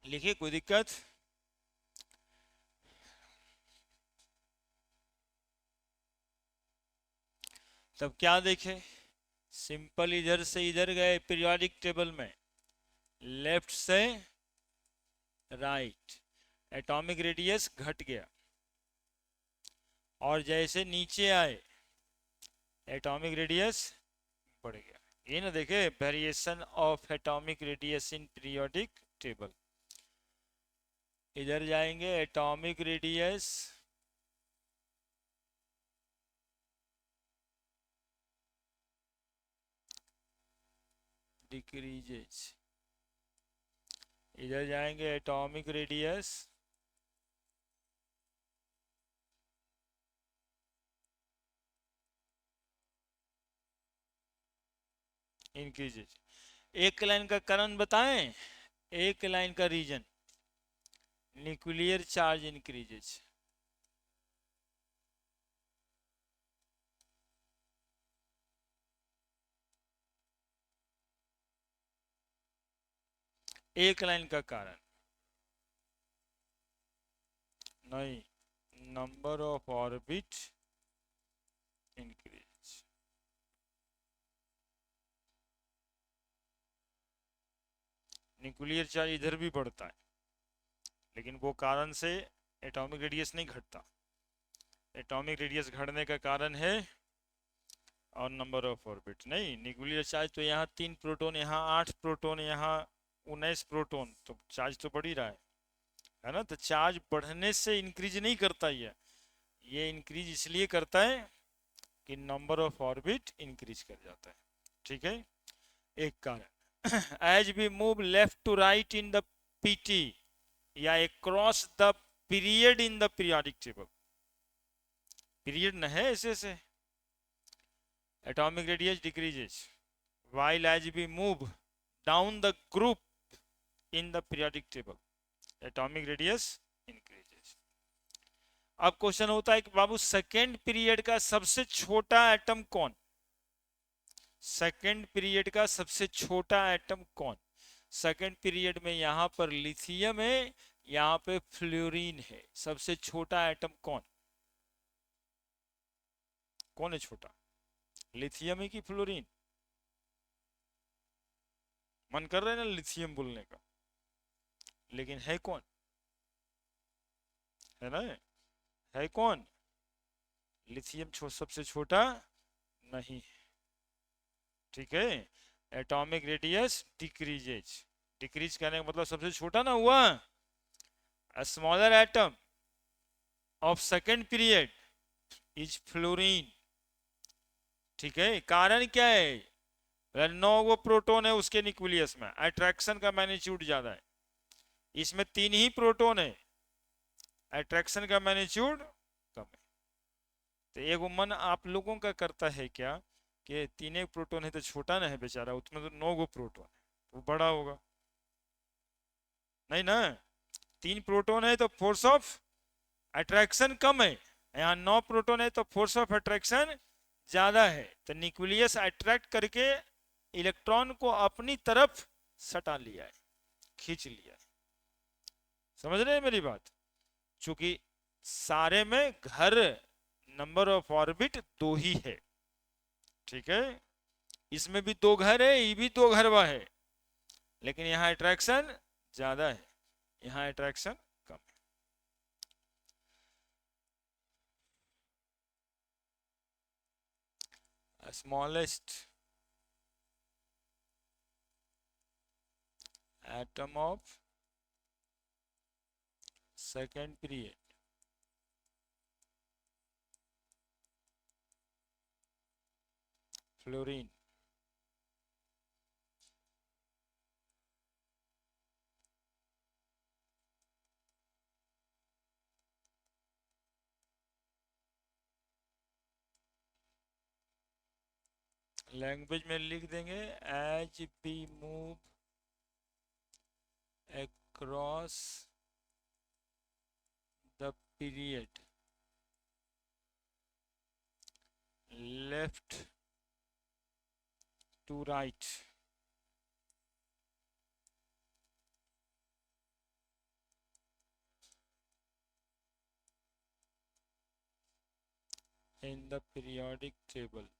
लिखिए, कोई दिक्कत? तब क्या देखें? सिंपल इधर से इधर गए पीरियोडिक टेबल में, लेफ्ट से राइट, एटॉमिक रेडियस घट गया। और जैसे नीचे आए एटॉमिक रेडियस बढ़ गया। ये ना देखे, variation of atomic radius in periodic table. इधर जाएंगे एटॉमिक रेडियस डिक्रीजेज, इधर जाएंगे एटॉमिक रेडियस इंक्रीजेज। एक लाइन का कारण बताएं, एक लाइन का रीजन, न्यूक्लियर चार्ज इंक्रीजेज। एक लाइन का कारण नहीं, number of orbit increase. Nuclear charge इधर भी बढ़ता है, लेकिन वो कारण से एटॉमिक रेडियस नहीं घटता। एटॉमिक रेडियस घटने का कारण है और नंबर ऑफ ऑर्बिट नहीं। न्यूक्लियर चार्ज तो यहाँ 3 प्रोटॉन, यहाँ 8 प्रोटॉन, यहाँ 19 प्रोटॉन, तो चार्ज तो बढ़ ही रहा है ना। तो चार्ज बढ़ने से इंक्रीज नहीं करता, ये इंक्रीज इसलिए करता है कि नंबर ऑफ ऑर्बिट इंक्रीज कर जाता है। ठीक है, एक कारण। as we move left to right in the PT या across the period in the periodic table, period न है ऐसे से, atomic radius decreases while as we move down the group in the periodic table atomic radius increases. अब क्वेश्चन होता है कि बाबू सेकेंड पीरियड का सबसे छोटा एटम कौन, सेकेंड पीरियड का सबसे छोटा एटम कौन, सेकेंड पीरियड में यहां पर लिथियम है, यहां पे फ्लोरीन है, सबसे छोटा एटम कौन, कौन है छोटा, लिथियम है कि फ्लोरीन, मन कर रहा है ना लिथियम बोलने का, लेकिन है कौन, है ना, है कौन, लिथियम सबसे छोटा नहीं, ठीक है, एटॉमिक रेडियस डिक्रीजेज, डिक्रीज करने का मतलब सबसे छोटा ना हुआ, smaller atom of second period is fluorine, ठीक है, कारण क्या है, 9 वो प्रोटॉन है उसके न्यूक्लियस में, अट्रैक्शन का मैग्नीट्यूड ज्यादा है, इसमें 3 ही प्रोटॉन है, अट्रैक्शन का मैग्नीट्यूड कम है, तो एक मन आप लोगों का करता है क्या कि 3 एक प्रोटॉन है तो छोटा ना है बेचारा, उसमें तो 9 गो प्रोटॉन है तो बड़ा होगा, नहीं ना, 3 प्रोटॉन है तो फोर्स ऑफ अट्रैक्शन कम है, यहाँ 9 प्रोटॉन है तो फोर्स ऑफ अट्रैक्शन ज्यादा है, तो न्यूक्लियस अट्रैक्ट करके इलेक्ट्रॉन को अपनी तरफ सटा लिया है, खींच लिया है, समझ रहे हैं मेरी बात, चूंकि सारे में घर नंबर ऑफ ऑर्बिट 2 ही है, ठीक है, इसमें भी 2 घर है, ये भी 2 घर है, लेकिन यहाँ अट्रैक्शन ज्यादा है, यहाँ अट्रैक्शन कम है, smallest atom of second period fluorine, language में लिख देंगे as we move across the period left to right in the periodic table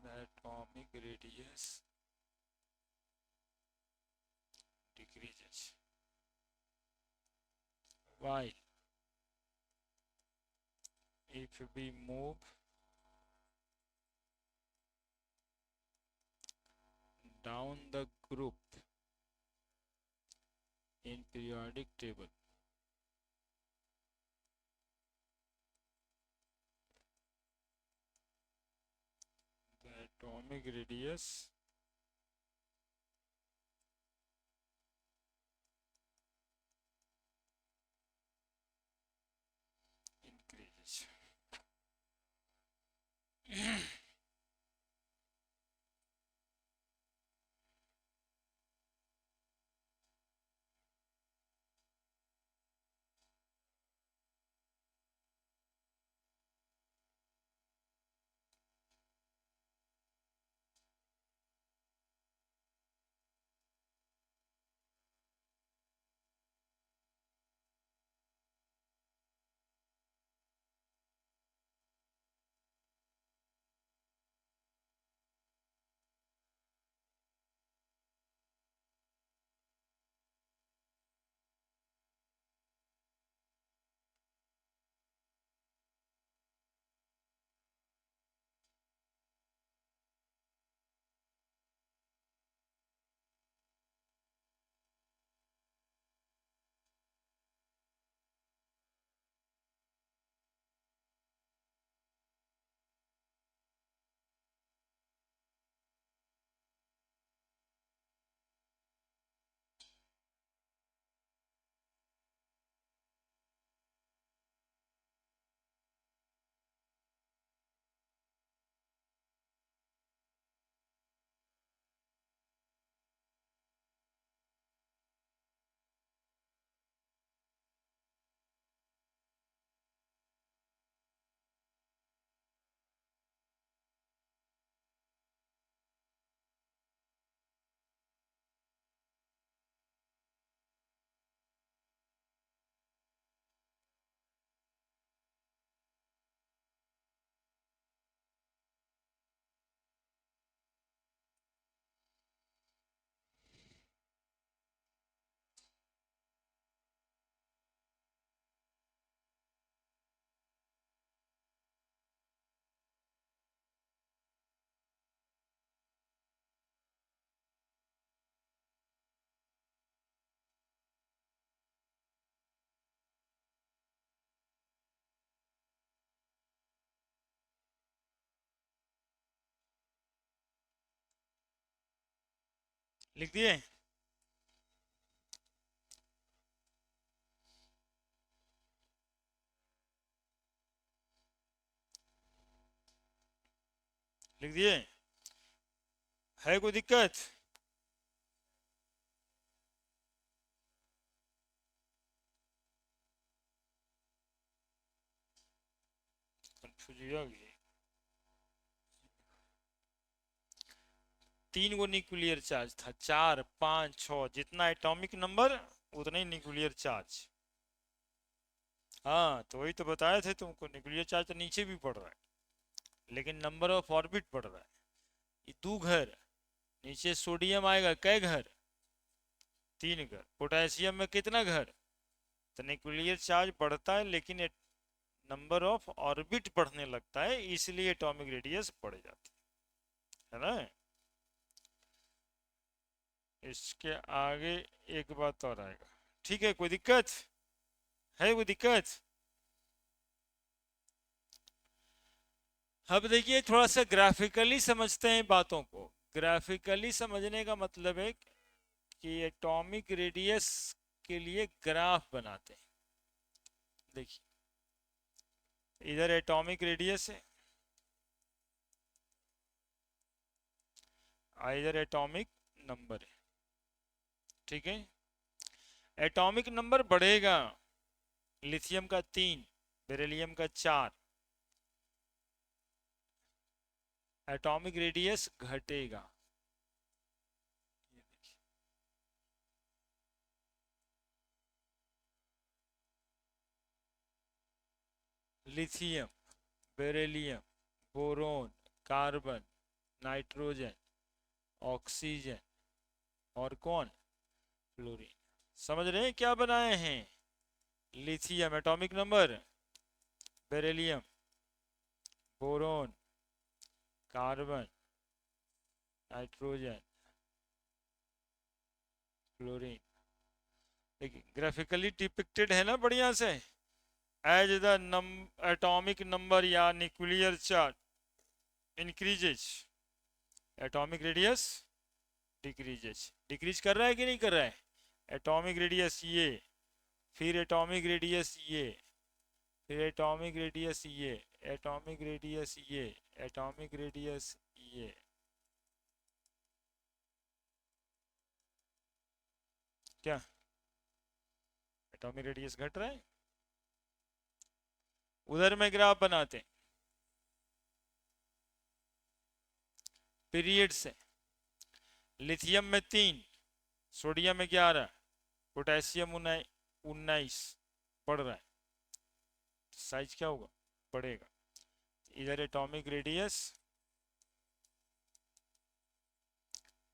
the atomic radius decreases while if we move down the group in periodic table the atomic radius increases. लिख दिए? लिख दिए? है कोई दिक्कत? कंफ्यूज हो गई? तीन गो न्यूक्लियर चार्ज था, 4 5 6, जितना एटॉमिक नंबर उतना ही न्यूक्लियर चार्ज। हाँ तो वही तो बताए थे तुमको, न्यूक्लियर चार्ज तो नीचे भी पड़ रहा है लेकिन नंबर ऑफ ऑर्बिट बढ़ रहा है। ये 2 घर, नीचे सोडियम आएगा कै घर? 3 घर। पोटेशियम में कितना घर? तो न्यूक्लियर चार्ज बढ़ता है लेकिन नंबर ऑफ ऑर्बिट बढ़ने लगता है, इसलिए एटॉमिक रेडियस बढ़ जाती है ना। इसके आगे एक बात और आएगा। ठीक है, कोई दिक्कत है? कोई दिक्कत? अब देखिए थोड़ा सा ग्राफिकली समझते हैं बातों को। ग्राफिकली समझने का मतलब है कि एटॉमिक रेडियस के लिए ग्राफ बनाते हैं। देखिए इधर एटॉमिक रेडियस है, इधर एटॉमिक नंबर है। ठीक है, एटॉमिक नंबर बढ़ेगा, लिथियम का 3, बेरिलियम का 4, एटॉमिक रेडियस घटेगा। ये देखिए, lithium, beryllium, boron, carbon, nitrogen, oxygen और कौन? फ्लोरीन। समझ रहे हैं क्या बनाए हैं? Lithium atomic number, beryllium, boron, carbon, nitrogen, fluorine. देखिए ग्राफिकली डिपिक्टेड है ना बढ़िया से। एज द एटॉमिक नंबर या nuclear charge increases, atomic radius decreases. Decrease कर रहा है कि नहीं कर रहा है? एटॉमिक रेडियस ये, फिर एटॉमिक रेडियस ये, फिर एटॉमिक रेडियस ये, एटॉमिक रेडियस ये, एटॉमिक रेडियस ये। क्या एटॉमिक रेडियस घट रहा है? उधर में ग्राफ बनाते हैं पीरियड से। लिथियम में 3, सोडियम में 11, पोटेशियम 19 बढ़ रहा है, साइज क्या होगा? बढ़ेगा। इधर एटॉमिक रेडियस,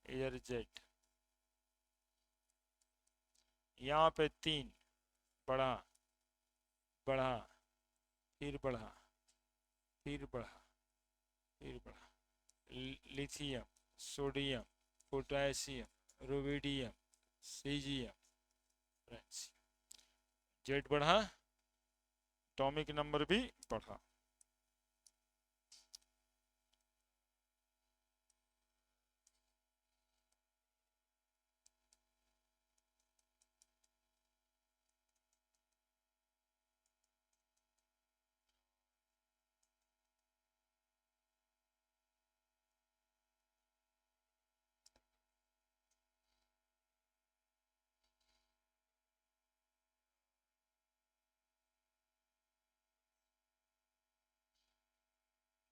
इधर जेड, यहाँ पे 3 बढ़ा, बढ़ा, फिर बढ़ा, फिर बढ़ा, फिर बढ़ा। Lithium, sodium, potassium, rubidium, caesium, francium, Z बढ़ा, एटॉमिक नंबर भी बढ़ा।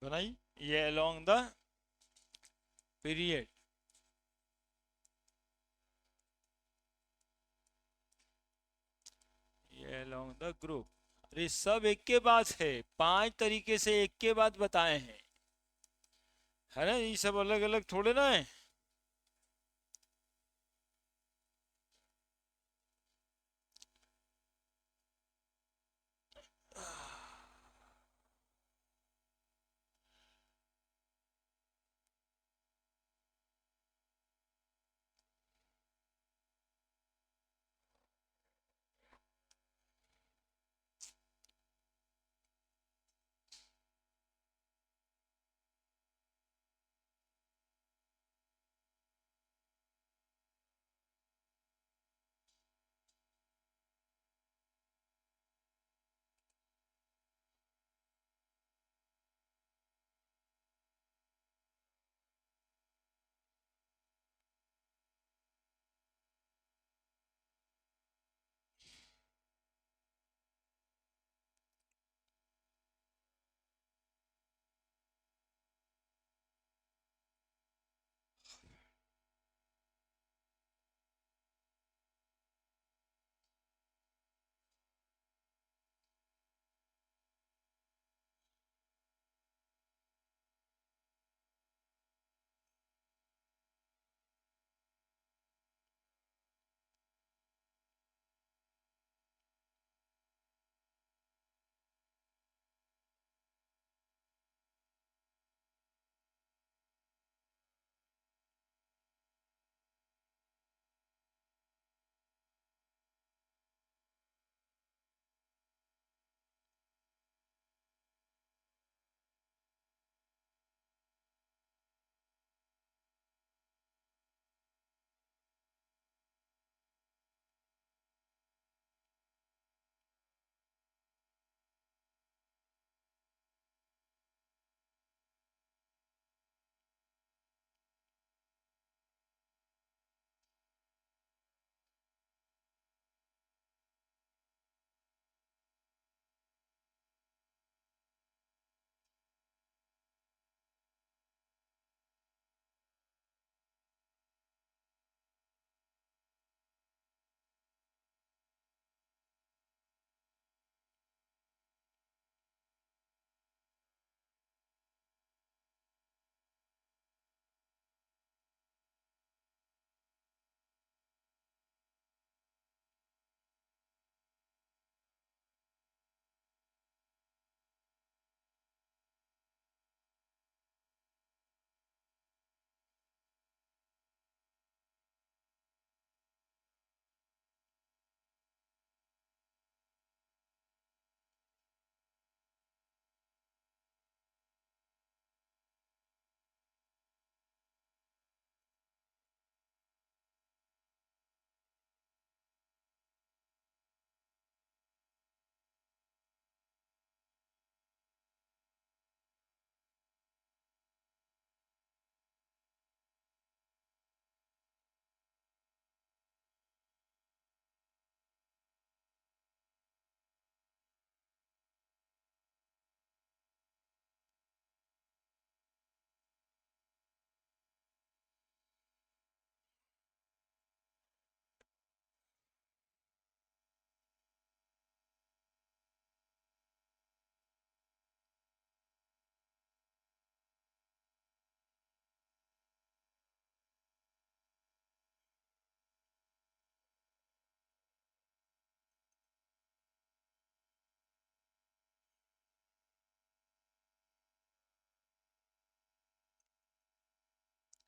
बनाई? ये अलोंग द पीरियड, ये अलोंग द ग्रुप। अरे सब एक के बाद है, 5 तरीके से एक के बाद बताए हैं, है ना। ये सब अलग अलग थोड़े ना है।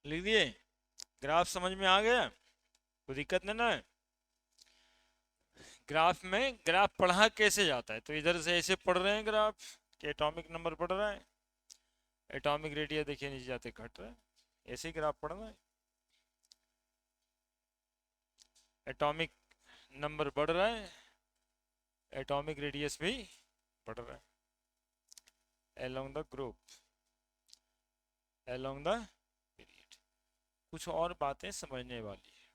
लिख दिए? ग्राफ समझ में आ गया? कोई दिक्कत नहीं ना है? ग्राफ में ग्राफ पढ़ा कैसे जाता है, तो इधर से ऐसे पढ़ रहे हैं ग्राफ कि एटॉमिक नंबर पढ़ रहा है, एटॉमिक रेडियस देखिए नीचे जाते घट रहा है, ऐसे ही ग्राफ पढ़ना है। एटॉमिक नंबर बढ़ रहा है, एटॉमिक रेडियस भी बढ़ रहा है along the group, along the period. कुछ और बातें समझने वाली है।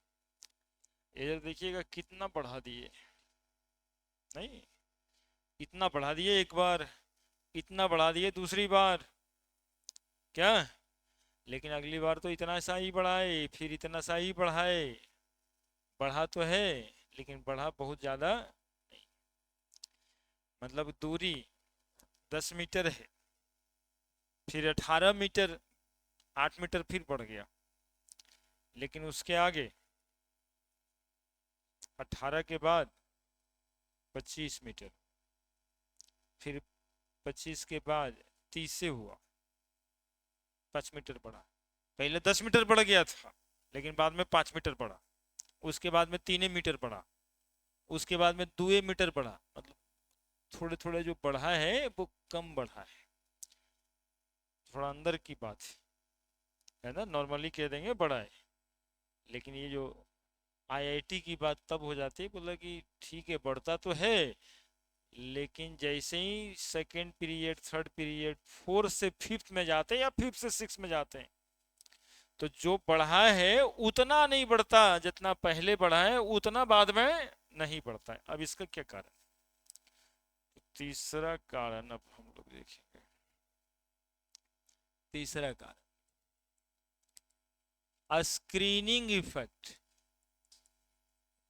इधर देखिएगा कितना बढ़ा दिए, नहीं इतना बढ़ा दिए एक बार, इतना बढ़ा दिए दूसरी बार, क्या? लेकिन अगली बार तो इतना सा ही बढ़ाए, फिर इतना सा ही बढ़ाए, बढ़ा तो है लेकिन बढ़ा बहुत ज़्यादा नहीं। मतलब दूरी 10 मीटर है, फिर 18 मीटर, 8 मीटर फिर बढ़ गया, लेकिन उसके आगे 18 के बाद 25 मीटर, फिर 25 के बाद 30 से हुआ 5 मीटर बढ़ा। पहले 10 मीटर बढ़ गया था, लेकिन बाद में 5 मीटर बढ़ा, उसके बाद में 3 मीटर बढ़ा, उसके बाद में 2 मीटर बढ़ा। मतलब थोड़े थोड़े जो बढ़ा है वो कम बढ़ा है, थोड़ा अंदर की बात है ना। नॉर्मली कह देंगे बढ़ा है, लेकिन ये जो आईआईटी की बात तब हो जाती है, बोला कि ठीक है बढ़ता तो है, लेकिन जैसे ही second period, third period, fourth से फिफ्थ में जाते हैं या फिफ्थ से सिक्स में जाते हैं, तो जो बढ़ा है उतना नहीं बढ़ता, जितना पहले बढ़ा है उतना बाद में नहीं बढ़ता है। अब इसका क्या कारण? तो तीसरा कारण अब हम लोग देखेंगे। तीसरा कारण स्क्रीनिंग इफेक्ट।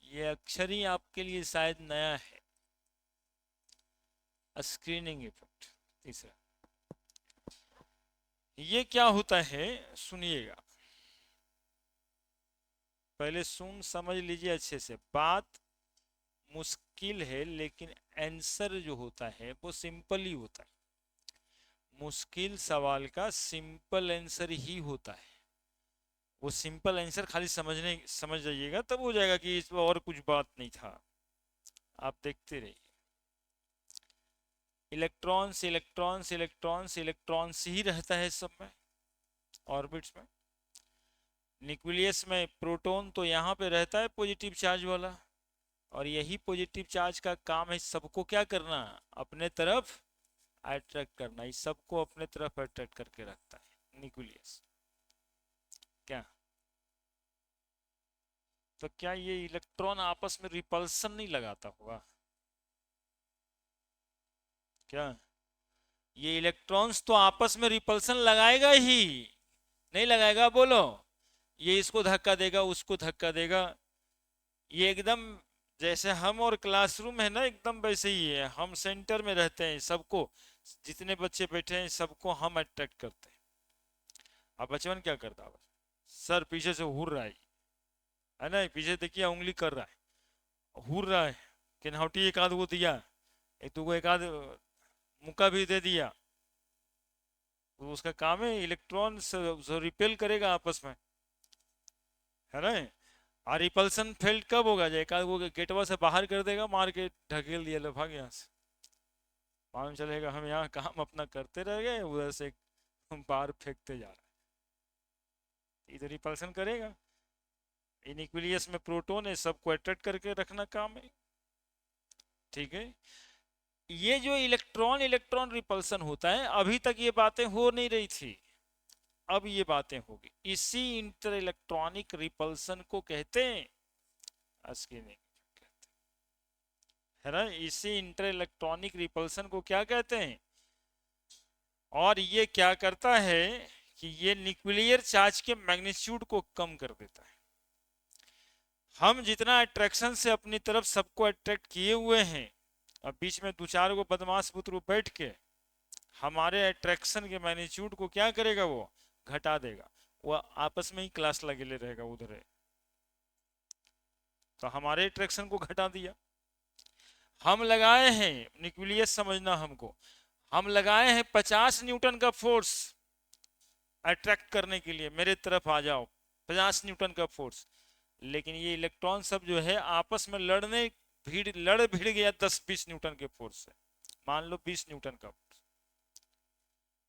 ये अक्षर ही आपके लिए शायद नया है, स्क्रीनिंग इफेक्ट। तीसरा ये क्या होता है सुनिएगा, पहले सुन समझ लीजिए अच्छे से। बात मुश्किल है लेकिन आंसर जो होता है वो सिंपल ही होता है। मुश्किल सवाल का सिंपल आंसर ही होता है। वो सिंपल आंसर खाली समझ जाइएगा तब हो जाएगा कि इसमें और कुछ बात नहीं था। आप देखते रहिए। इलेक्ट्रॉन्स इलेक्ट्रॉन्स इलेक्ट्रॉन्स इलेक्ट्रॉन्स ही रहता है सब में, ऑर्बिट्स में। न्यूक्लियस में प्रोटॉन तो यहाँ पे रहता है पॉजिटिव चार्ज वाला, और यही पॉजिटिव चार्ज का काम है सबको क्या करना, अपने तरफ अट्रैक्ट करना। इस सबको अपने तरफ अट्रैक्ट करके रखता है न्यूक्लियस। क्या? तो क्या ये इलेक्ट्रॉन आपस में रिपल्सन नहीं लगाता होगा क्या? ये इलेक्ट्रॉन्स तो आपस में रिपल्सन लगाएगा ही, नहीं लगाएगा बोलो? ये इसको धक्का देगा, उसको धक्का देगा। ये एकदम जैसे हम और क्लासरूम है ना, एकदम वैसे ही है। हम सेंटर में रहते हैं, सबको, जितने बच्चे बैठे हैं सबको हम अट्रैक्ट करते हैं। अब बचपन क्या करता है, सर पीछे से हुर रहा है ना, पीछे देखिए उंगली कर रहा है, हुर रहा है, किन्हौटी एक आध वो दिया, एक दो को एक आध मुक्का भी दे दिया, तो उसका काम है इलेक्ट्रॉन रिपेल करेगा आपस में, है ना। और रिपल्सन फील्ड कब होगा, जब एक आध वो गेटवा से बाहर कर देगा, मार के ढकेल दिया, लो भाग यहाँ से। मालूम चलेगा हम यहाँ काम अपना करते रह गए, उधर से बाहर फेंकते जा रहे हैं। इधर रिपल्सन करेगा। न्यूक्लियस में प्रोटॉन है, सबको अट्रैक्ट करके रखना काम है, ठीक है। ये जो इलेक्ट्रॉन इलेक्ट्रॉन रिपल्सन होता है, अभी तक ये बातें हो नहीं रही थी, अब ये बातें होगी। इसी इंटर इलेक्ट्रॉनिक रिपल्सन को कहते हैं स्क्रीनिंग, है ना। इसी इंटर इलेक्ट्रॉनिक रिपल्सन को क्या कहते हैं? और ये क्या करता है कि ये न्यूक्लियर चार्ज के मैग्नीट्यूड को कम कर देता है। हम जितना अट्रैक्शन से अपनी तरफ सबको अट्रैक्ट किए हुए हैं, अब बीच में दो चार को बदमाश पुत्र बैठ के हमारे अट्रैक्शन के मैग्नीट्यूड को क्या करेगा, वो घटा देगा। वो आपस में ही क्लास लगे रहेगा उधर है, तो हमारे अट्रैक्शन को घटा दिया। हम लगाए हैं न्यूक्लियस, समझना हमको, हम लगाए हैं 50 न्यूटन का फोर्स, अट्रैक्ट करने के लिए मेरे तरफ आ जाओ, 50 न्यूटन का फोर्स। लेकिन ये इलेक्ट्रॉन सब जो है आपस में लड़ भिड़ गया 10-20 न्यूटन के फोर्स से, मान लो 20 न्यूटन का फोर्स,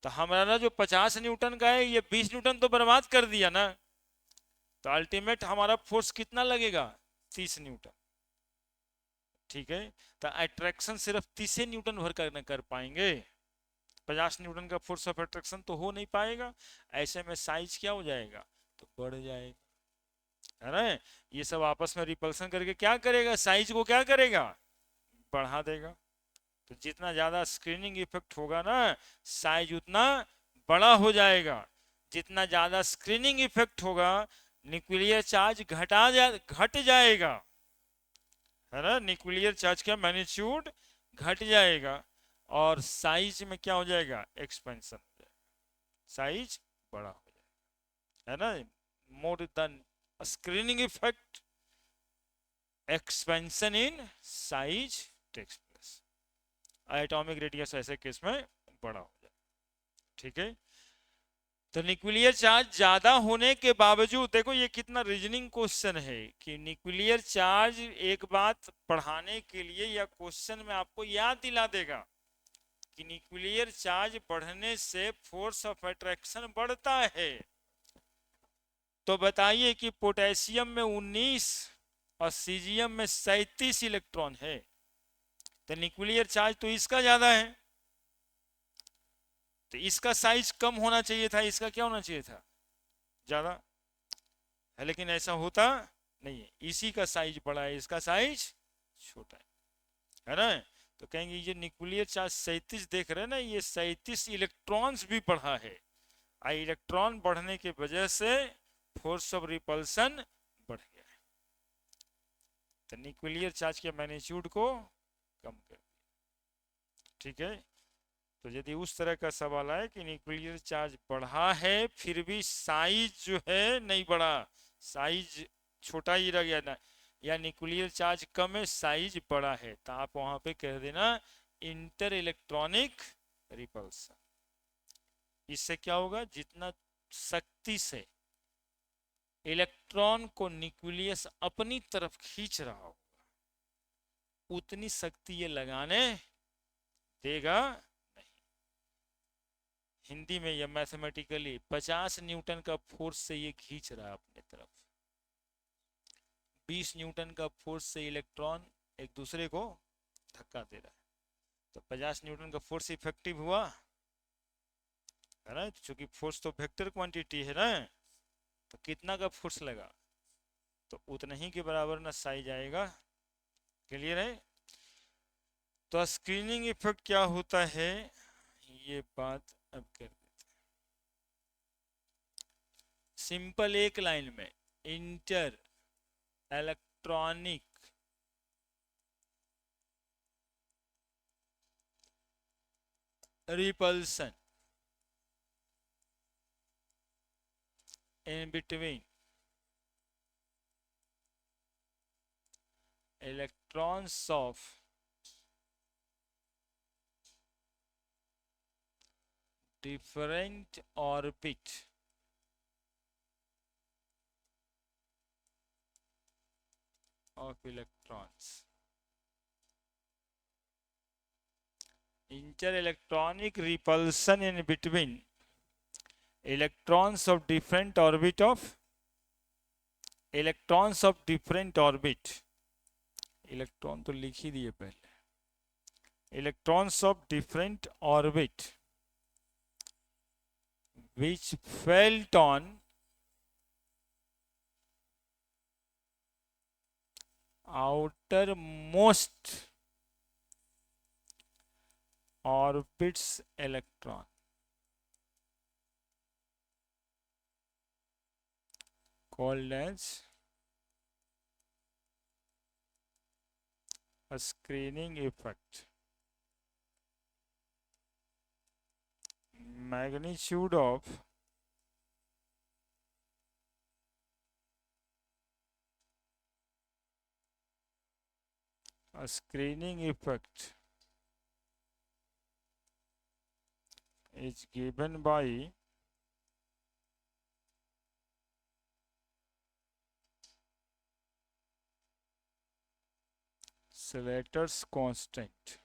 तो हमारा जो 50 न्यूटन का है ये 20 न्यूटन तो बर्बाद कर दिया ना। तो अल्टीमेट हमारा फोर्स कितना लगेगा, 30 न्यूटन। ठीक है, तो अट्रैक्शन सिर्फ 30 न्यूटन भर कर पाएंगे, 50 न्यूटन का फोर्स ऑफ अट्रैक्शन तो हो नहीं पाएगा। ऐसे में साइज क्या हो जाएगा, तो बढ़ जाएगा, है ना। ये सब आपस में रिपल्सन करके क्या करेगा, साइज को क्या करेगा, बढ़ा देगा। तो जितना ज्यादा स्क्रीनिंग इफेक्ट होगा ना, साइज उतना बड़ा हो जाएगा। जितना ज्यादा स्क्रीनिंग इफेक्ट होगा, न्यूक्लियर चार्ज घट जाएगा, है ना। न्यूक्लियर चार्ज का मैग्नीट्यूड घट जाएगा और साइज में क्या हो जाएगा, एक्सपेंशन हो जाएगा, साइज बड़ा हो जाएगा, है ना। More than screening effect, expansion in size takes place, atomic radius ऐसे केस में बड़ा हो जाए। ठीक है, तो न्यूक्लियर चार्ज ज्यादा होने के बावजूद, देखो ये कितना रीजनिंग क्वेश्चन है कि न्यूक्लियर चार्ज, एक बात पढ़ाने के लिए या क्वेश्चन में आपको याद दिला देगा कि न्यूक्लियर चार्ज बढ़ने से फोर्स ऑफ अट्रैक्शन बढ़ता है। तो बताइए कि पोटेशियम में 19 और सीजियम में 37 इलेक्ट्रॉन है, तो न्यूक्लियर चार्ज तो इसका ज्यादा है, तो इसका साइज कम होना चाहिए था, इसका क्या होना चाहिए था, ज्यादा है। लेकिन ऐसा होता नहीं है, इसी का साइज बड़ा है, इसका साइज छोटा है ना। तो कहेंगे ये न्यूक्लियर चार्ज 37 देख रहे हैं ना, ये 37 इलेक्ट्रॉन्स भी बढ़ा है, इलेक्ट्रॉन बढ़ने की वजह से फोर्स ऑफ रिपल्सन बढ़ गया है, तो न्यूक्लियर चार्ज के मैग्नीट्यूड को कम कर दिया। ठीक है, तो यदि उस तरह का सवाल आए कि न्यूक्लियर चार्ज बढ़ा है फिर भी साइज जो है नहीं बढ़ा, साइज छोटा ही रह गया ना, या न्यूक्लियर चार्ज कम है साइज बड़ा है, तो आप वहां पे कह देना इंटर इलेक्ट्रॉनिक रिपल्सन। इससे क्या होगा, जितना शक्ति से इलेक्ट्रॉन को न्यूक्लियस अपनी तरफ खींच रहा होगा, उतनी शक्ति ये लगाने देगा नहीं। हिंदी में या मैथमेटिकली 50 न्यूटन का फोर्स से ये खींच रहा है अपने तरफ, 20 न्यूटन का फोर्स से इलेक्ट्रॉन एक दूसरे को धक्का दे रहा है, तो 50 न्यूटन का फोर्स इफेक्टिव हुआ, है ना। क्योंकि फोर्स तो वेक्टर क्वांटिटी है ना, तो कितना का फोर्स लगा, तो उतना ही के बराबर ना साइज आएगा। क्लियर है। तो स्क्रीनिंग इफेक्ट क्या होता है, ये बात अब कर देते हैं सिंपल एक लाइन में। Inter electronic repulsion in between electrons of different orbit of electrons, interelectronic repulsion in between electrons of different orbit of electrons of different orbit, electron तो लिख ही दिए पहले, electrons of different orbit which felt on outermost orbits electron called as a screening effect. Magnitude of a screening effect is given by Slater's constant.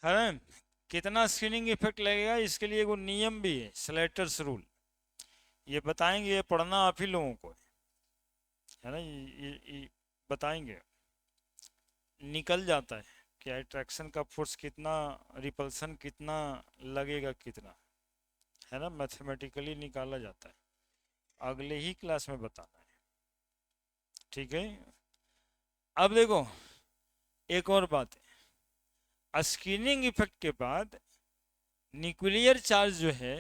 है ना? कितना स्क्रीनिंग इफेक्ट लगेगा इसके लिए वो नियम भी है, स्लेटर्स रूल। ये बताएंगे, ये पढ़ना आप ही लोगों को है ना। ये बताएंगे। निकल जाता है कि अट्रैक्शन का फोर्स कितना, रिपल्सन कितना लगेगा, कितना, है ना, मैथमेटिकली निकाला जाता है। अगले ही क्लास में बताना है, ठीक है। अब देखो एक और बात है, स्क्रीनिंग इफेक्ट के बाद न्यूक्लियर चार्ज जो है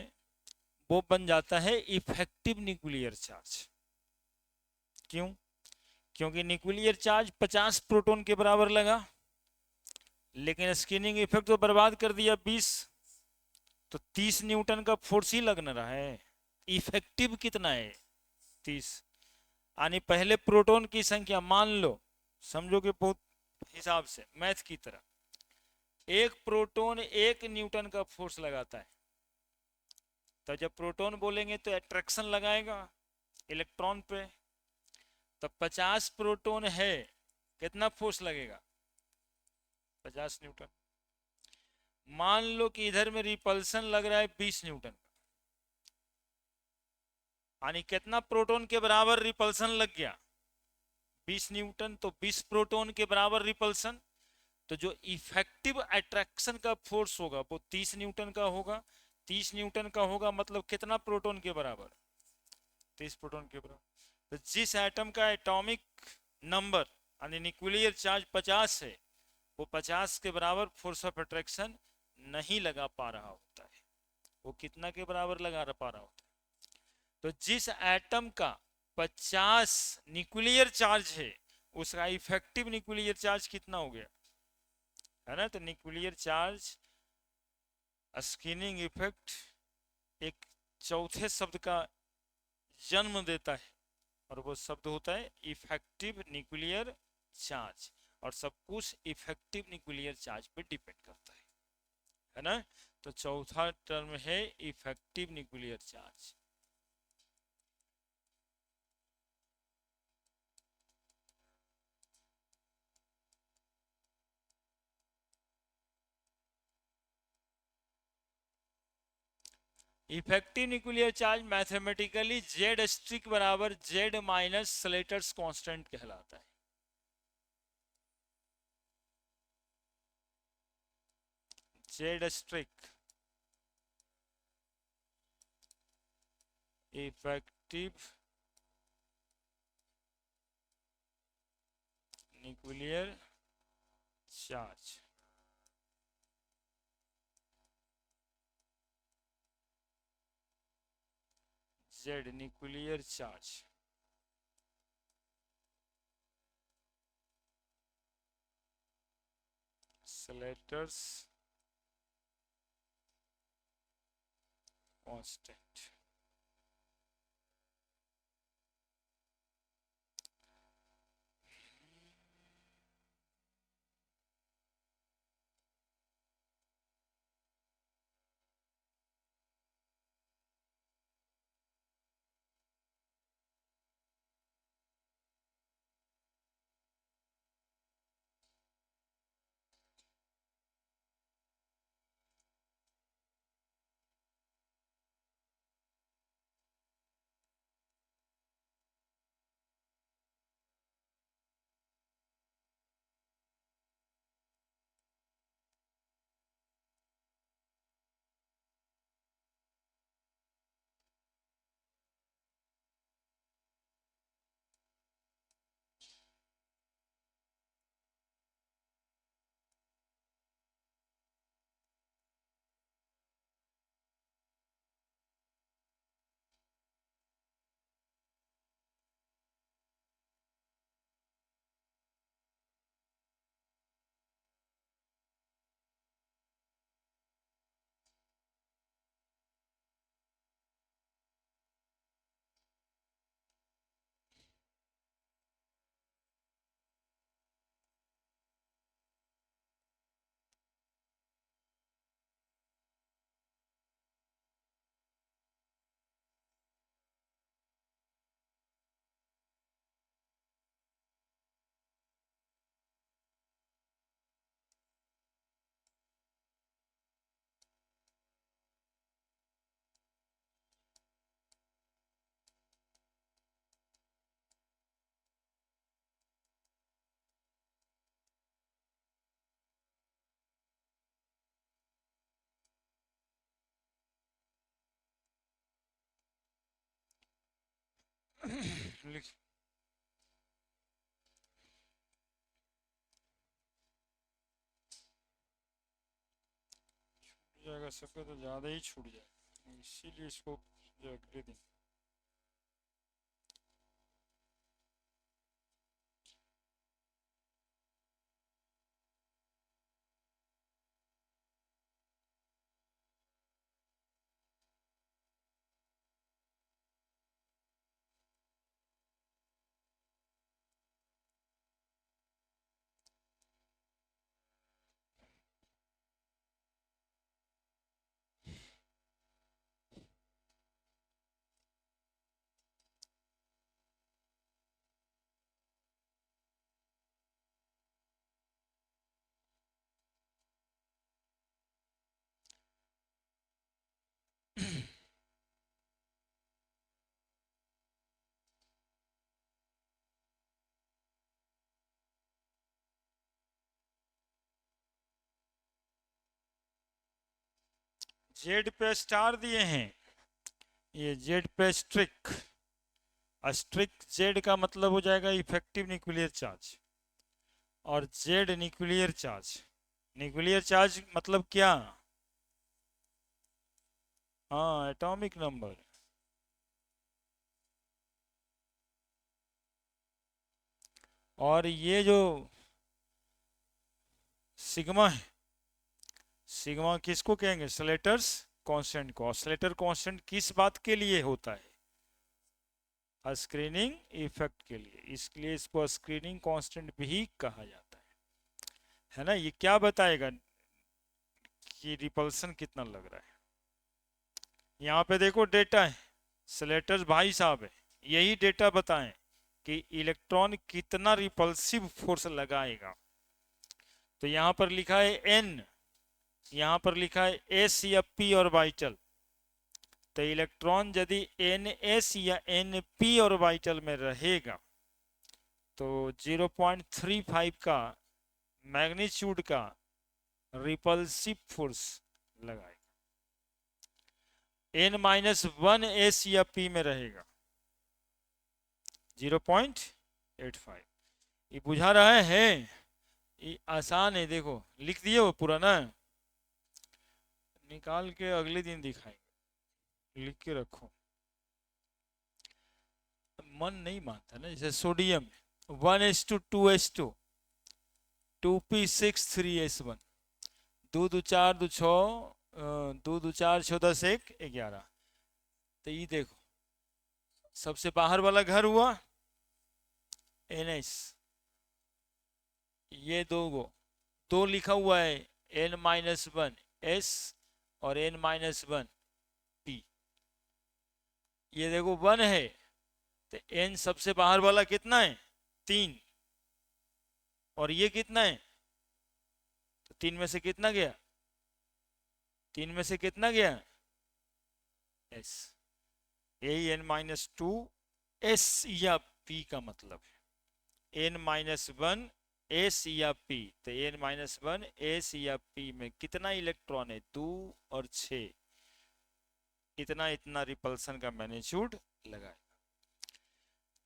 वो बन जाता है इफेक्टिव न्यूक्लियर चार्ज। क्यों? क्योंकि न्यूक्लियर चार्ज 50 प्रोटॉन के बराबर लगा, लेकिन स्क्रीनिंग इफेक्ट तो बर्बाद कर दिया 20, तो 30 न्यूटन का फोर्स ही लग ना रहा है। इफेक्टिव कितना है? 30। यानी पहले प्रोटॉन की संख्या मान लो, समझो कि बहुत हिसाब से मैथ की तरह, एक प्रोटॉन 1 न्यूटन का फोर्स लगाता है। तो जब प्रोटॉन बोलेंगे तो अट्रैक्शन लगाएगा इलेक्ट्रॉन पे। तो 50 प्रोटॉन है, कितना फोर्स लगेगा? 50 न्यूटन। मान लो कि इधर में रिपल्सन लग रहा है 20 न्यूटन, यानी कितना प्रोटॉन के बराबर रिपल्सन लग गया? 20 न्यूटन। तो 20 प्रोटॉन के बराबर रिपल्सन, तो जो इफेक्टिव अट्रैक्शन का फोर्स होगा वो 30 न्यूटन का होगा। 30 न्यूटन का होगा मतलब कितना प्रोटॉन के बराबर? 30 प्रोटॉन के बराबर। तो जिस एटम का एटॉमिक नंबर यानी न्यूक्लियर चार्ज 50 है, वो 50 के बराबर फोर्स ऑफ अट्रैक्शन नहीं लगा पा रहा होता है। वो कितना के बराबर लगा पा रहा होता है? तो जिस एटम का 50 न्यूक्लियर चार्ज है, उसका इफेक्टिव न्यूक्लियर चार्ज कितना हो गया, है ना? तो न्यूक्लियर चार्ज स्क्रीनिंग इफेक्ट एक चौथे शब्द का जन्म देता है, और वो शब्द होता है इफेक्टिव न्यूक्लियर चार्ज। और सब कुछ इफेक्टिव न्यूक्लियर चार्ज पे डिपेंड करता है ना? तो चौथा टर्म है effective nuclear charge. Effective nuclear charge mathematically Z स्ट्रिक बराबर जेड माइनस स्लेटर्स कांस्टेंट कहलाता है। जेड स्ट्रिक effective nuclear charge. Z nuclear charge. Slater's constant। लिख जाएगा सबका, तो ज़्यादा ही छूट जाएगा, इसीलिए इसको जो अगले दिन। जेड पे स्टार दिए हैं, ये जेड पे स्ट्रिक, स्ट्रिक जेड का मतलब हो जाएगा इफेक्टिव न्यूक्लियर चार्ज, और Z nuclear charge. Nuclear charge मतलब क्या? हाँ, एटॉमिक नंबर। और ये जो सिग्मा है, सिग्मा किसको कहेंगे? स्लेटर्स कांस्टेंट को। स्लेटर कांस्टेंट किस बात के लिए होता है? स्क्रीनिंग इफेक्ट के लिए, इसलिए इसको स्क्रीनिंग कांस्टेंट भी कहा जाता है ना। ये क्या बताएगा कि रिपल्सन कितना लग रहा है। यहाँ पे देखो डेटा है, स्लेटर्स भाई साहब है, यही डेटा बताएं कि इलेक्ट्रॉन कितना रिपल्सिव फोर्स लगाएगा। तो यहाँ पर लिखा है एन, यहाँ पर लिखा है एस या पी ऑर्बिटल। तो इलेक्ट्रॉन यदि एन एस या एन पी ऑर्बिटल में रहेगा तो 0.35 का मैग्नीट्यूड का रिपल्सिव फोर्स लगाएगा। n-1 s या p में रहेगा 0.85। ये बुझा रहा है, ये आसान है, देखो लिख दिए वो पूरा ना, निकाल के अगले दिन दिखाएंगे, लिख के रखो, मन नहीं मानता ना। जैसे सोडियम 1:2:2 2p6 3s1, 2 2 4 2 6 2 2 4 6 10 1 11। तो ये देखो सबसे बाहर वाला घर हुआ NS, ये दो लिखा हुआ है n-1 s और n-1 p। ये देखो 1 है तो n सबसे बाहर वाला कितना है 3, और ये कितना है, तो 3 में से कितना गया, 3 में से कितना गया s। यही n-2 s या p का मतलब है, n-1 s या p। तो n-1 s या p में कितना इलेक्ट्रॉन है 2 और 6, इतना इतना रिपल्सन का मैग्नीट्यूड लगाए।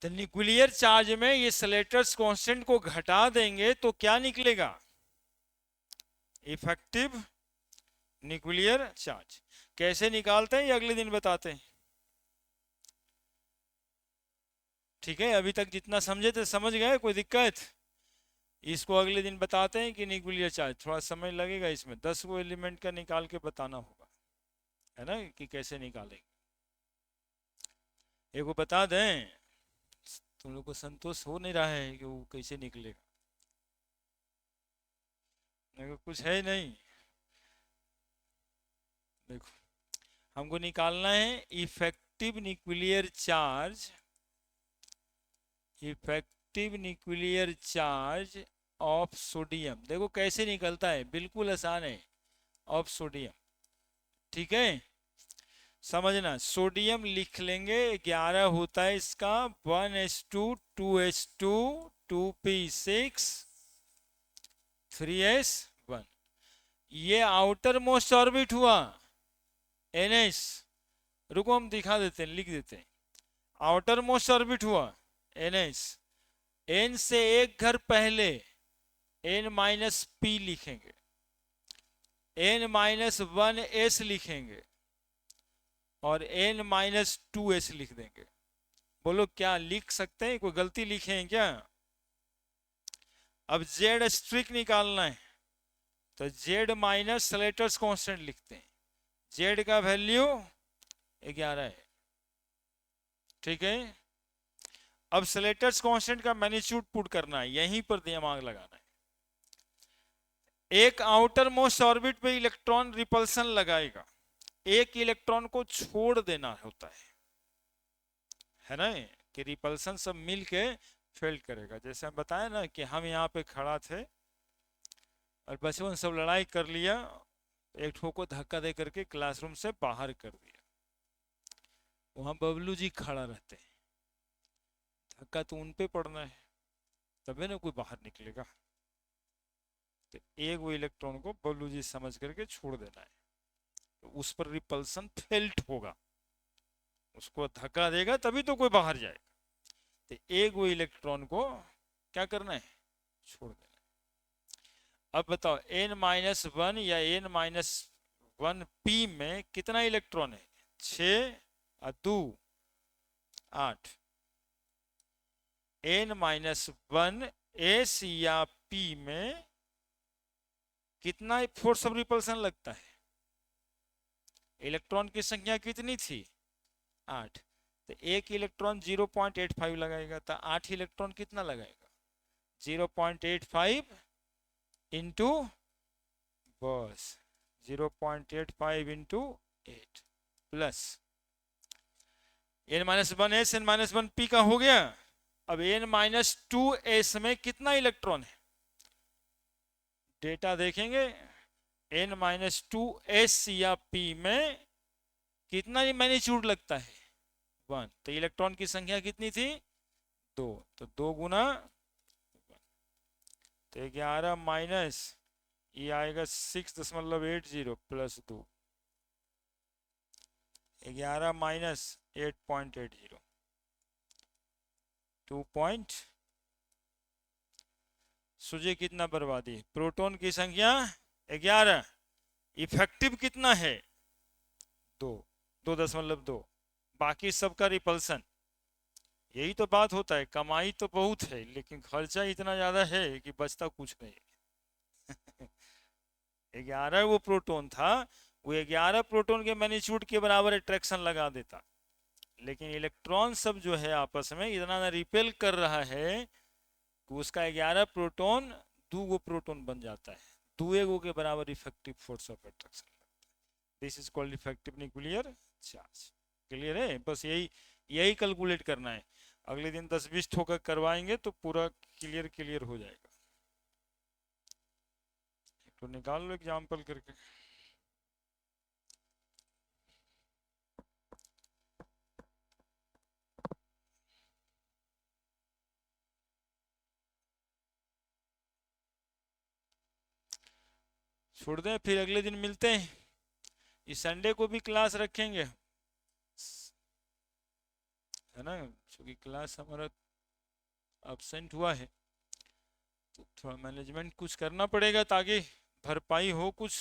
तो न्यूक्लियर चार्ज में ये सलेटर्स कांस्टेंट को घटा देंगे तो क्या निकलेगा, इफेक्टिव न्यूक्लियर चार्ज। कैसे निकालते हैं ये अगले दिन बताते हैं, ठीक है। अभी तक जितना समझे थे समझ गए, कोई दिक्कत, इसको अगले दिन बताते हैं कि न्यूक्लियर चार्ज, थोड़ा समय लगेगा इसमें, 10 गो एलिमेंट का निकाल के बताना होगा, है ना, कि कैसे निकालेंगे। एक वो बता दें, तुम लोग को संतोष हो नहीं रहा है कि वो कैसे निकलेगा, कुछ है नहीं। देखो हमको निकालना है effective nuclear charge, effective nuclear charge of sodium. देखो कैसे निकलता है, बिल्कुल आसान है, ऑफ सोडियम, ठीक है। समझना, सोडियम लिख लेंगे 11 होता है इसका 1s2 2s2 2p6 3s1। ये आउटर मोस्ट ऑर्बिट हुआ NS, रुको हम दिखा देते हैं, लिख देते हैं। आउटर मोस्ट ऑर्बिट हुआ NS, n से एक घर पहले n-p लिखेंगे, n-1s लिखेंगे और n-2s लिख देंगे। बोलो क्या लिख सकते हैं, कोई गलती लिखे हैं क्या। अब z स्ट्रिक निकालना है तो z माइनस सलेटर्स कांस्टेंट लिखते हैं, z का वैल्यू 11 है, ठीक है। अब सलेटर्स कांस्टेंट का मैग्नीट्यूड पुट करना है, यहीं पर दिमाग लगाना है। एक आउटर मोस्ट ऑर्बिट पे इलेक्ट्रॉन रिपल्सन लगाएगा, एक इलेक्ट्रॉन को छोड़ देना होता है ना, कि रिपल्सन सब मिल के फेल्ड करेगा। जैसे हम बताए ना कि हम यहाँ पे खड़ा थे और बचपन सब लड़ाई कर लिया, एक ठो को धक्का दे करके क्लासरूम से बाहर कर दिया, वहां बबलू जी खड़ा रहते हैं, धक्का तो उन पे पड़ना है, तभी ना कोई बाहर निकलेगा। तो एक वो इलेक्ट्रॉन को बबलू जी समझ करके छोड़ देना है, तो उस पर रिपल्सन फेल्ट होगा, उसको धक्का देगा तभी तो कोई बाहर जाएगा। तो एक वो इलेक्ट्रॉन को क्या करना है, छोड़ देना है। अब बताओ n-1 या n-1 p में कितना इलेक्ट्रॉन है, 6 और 2 8। n-1 s या p में कितना फोर्स ऑफ रिपल्सन लगता है, इलेक्ट्रॉन की संख्या कितनी थी 8, तो एक इलेक्ट्रॉन 0.85 लगाएगा, तो 8 इलेक्ट्रॉन कितना लगाएगा 0.85 इंटू, बस 0.85 इंटू 8 प्लस n-1s n-1p का हो गया। अब n-2s में कितना इलेक्ट्रॉन है, डेटा देखेंगे, n-2s या p में कितना मैग्नीट्यूड लगता है 1, तो इलेक्ट्रॉन की संख्या कितनी थी 2, तो 2 गुना 1, तो 11 माइनस ये आएगा 6.80 प्लस 2, 11 माइनस 8.80 2 सोचिए कितना बर्बादी। प्रोटॉन की संख्या 11, इफेक्टिव कितना है 2, 2.2, बाकी सबका रिपल्सन। यही तो बात होता है, कमाई तो बहुत है लेकिन खर्चा इतना ज्यादा है कि बचता कुछ नहीं। 11 वो प्रोटॉन था, वो 11 प्रोटॉन के मैग्नीट्यूड के बराबर अट्रैक्शन लगा देता, लेकिन इलेक्ट्रॉन सब जो है आपस में इतना रिपेल कर रहा है कि उसका 11 प्रोटॉन 2 गो प्रोटॉन बन जाता है, 2 गो के बराबर effective force of attraction. This is called effective nuclear charge. Clear है? बस यही यही कैलकुलेट करना है। अगले दिन 10-20 ठोकर करवाएंगे तो पूरा क्लियर क्लियर हो जाएगा। तो निकाल लो एग्जाम्पल करके। छोड़ दें, फिर अगले दिन मिलते हैं। इस संडे को भी क्लास रखेंगे, है ना, क्योंकि क्लास हमारा एब्सेंट हुआ है तो थोड़ा मैनेजमेंट कुछ करना पड़ेगा ताकि भरपाई हो कुछ।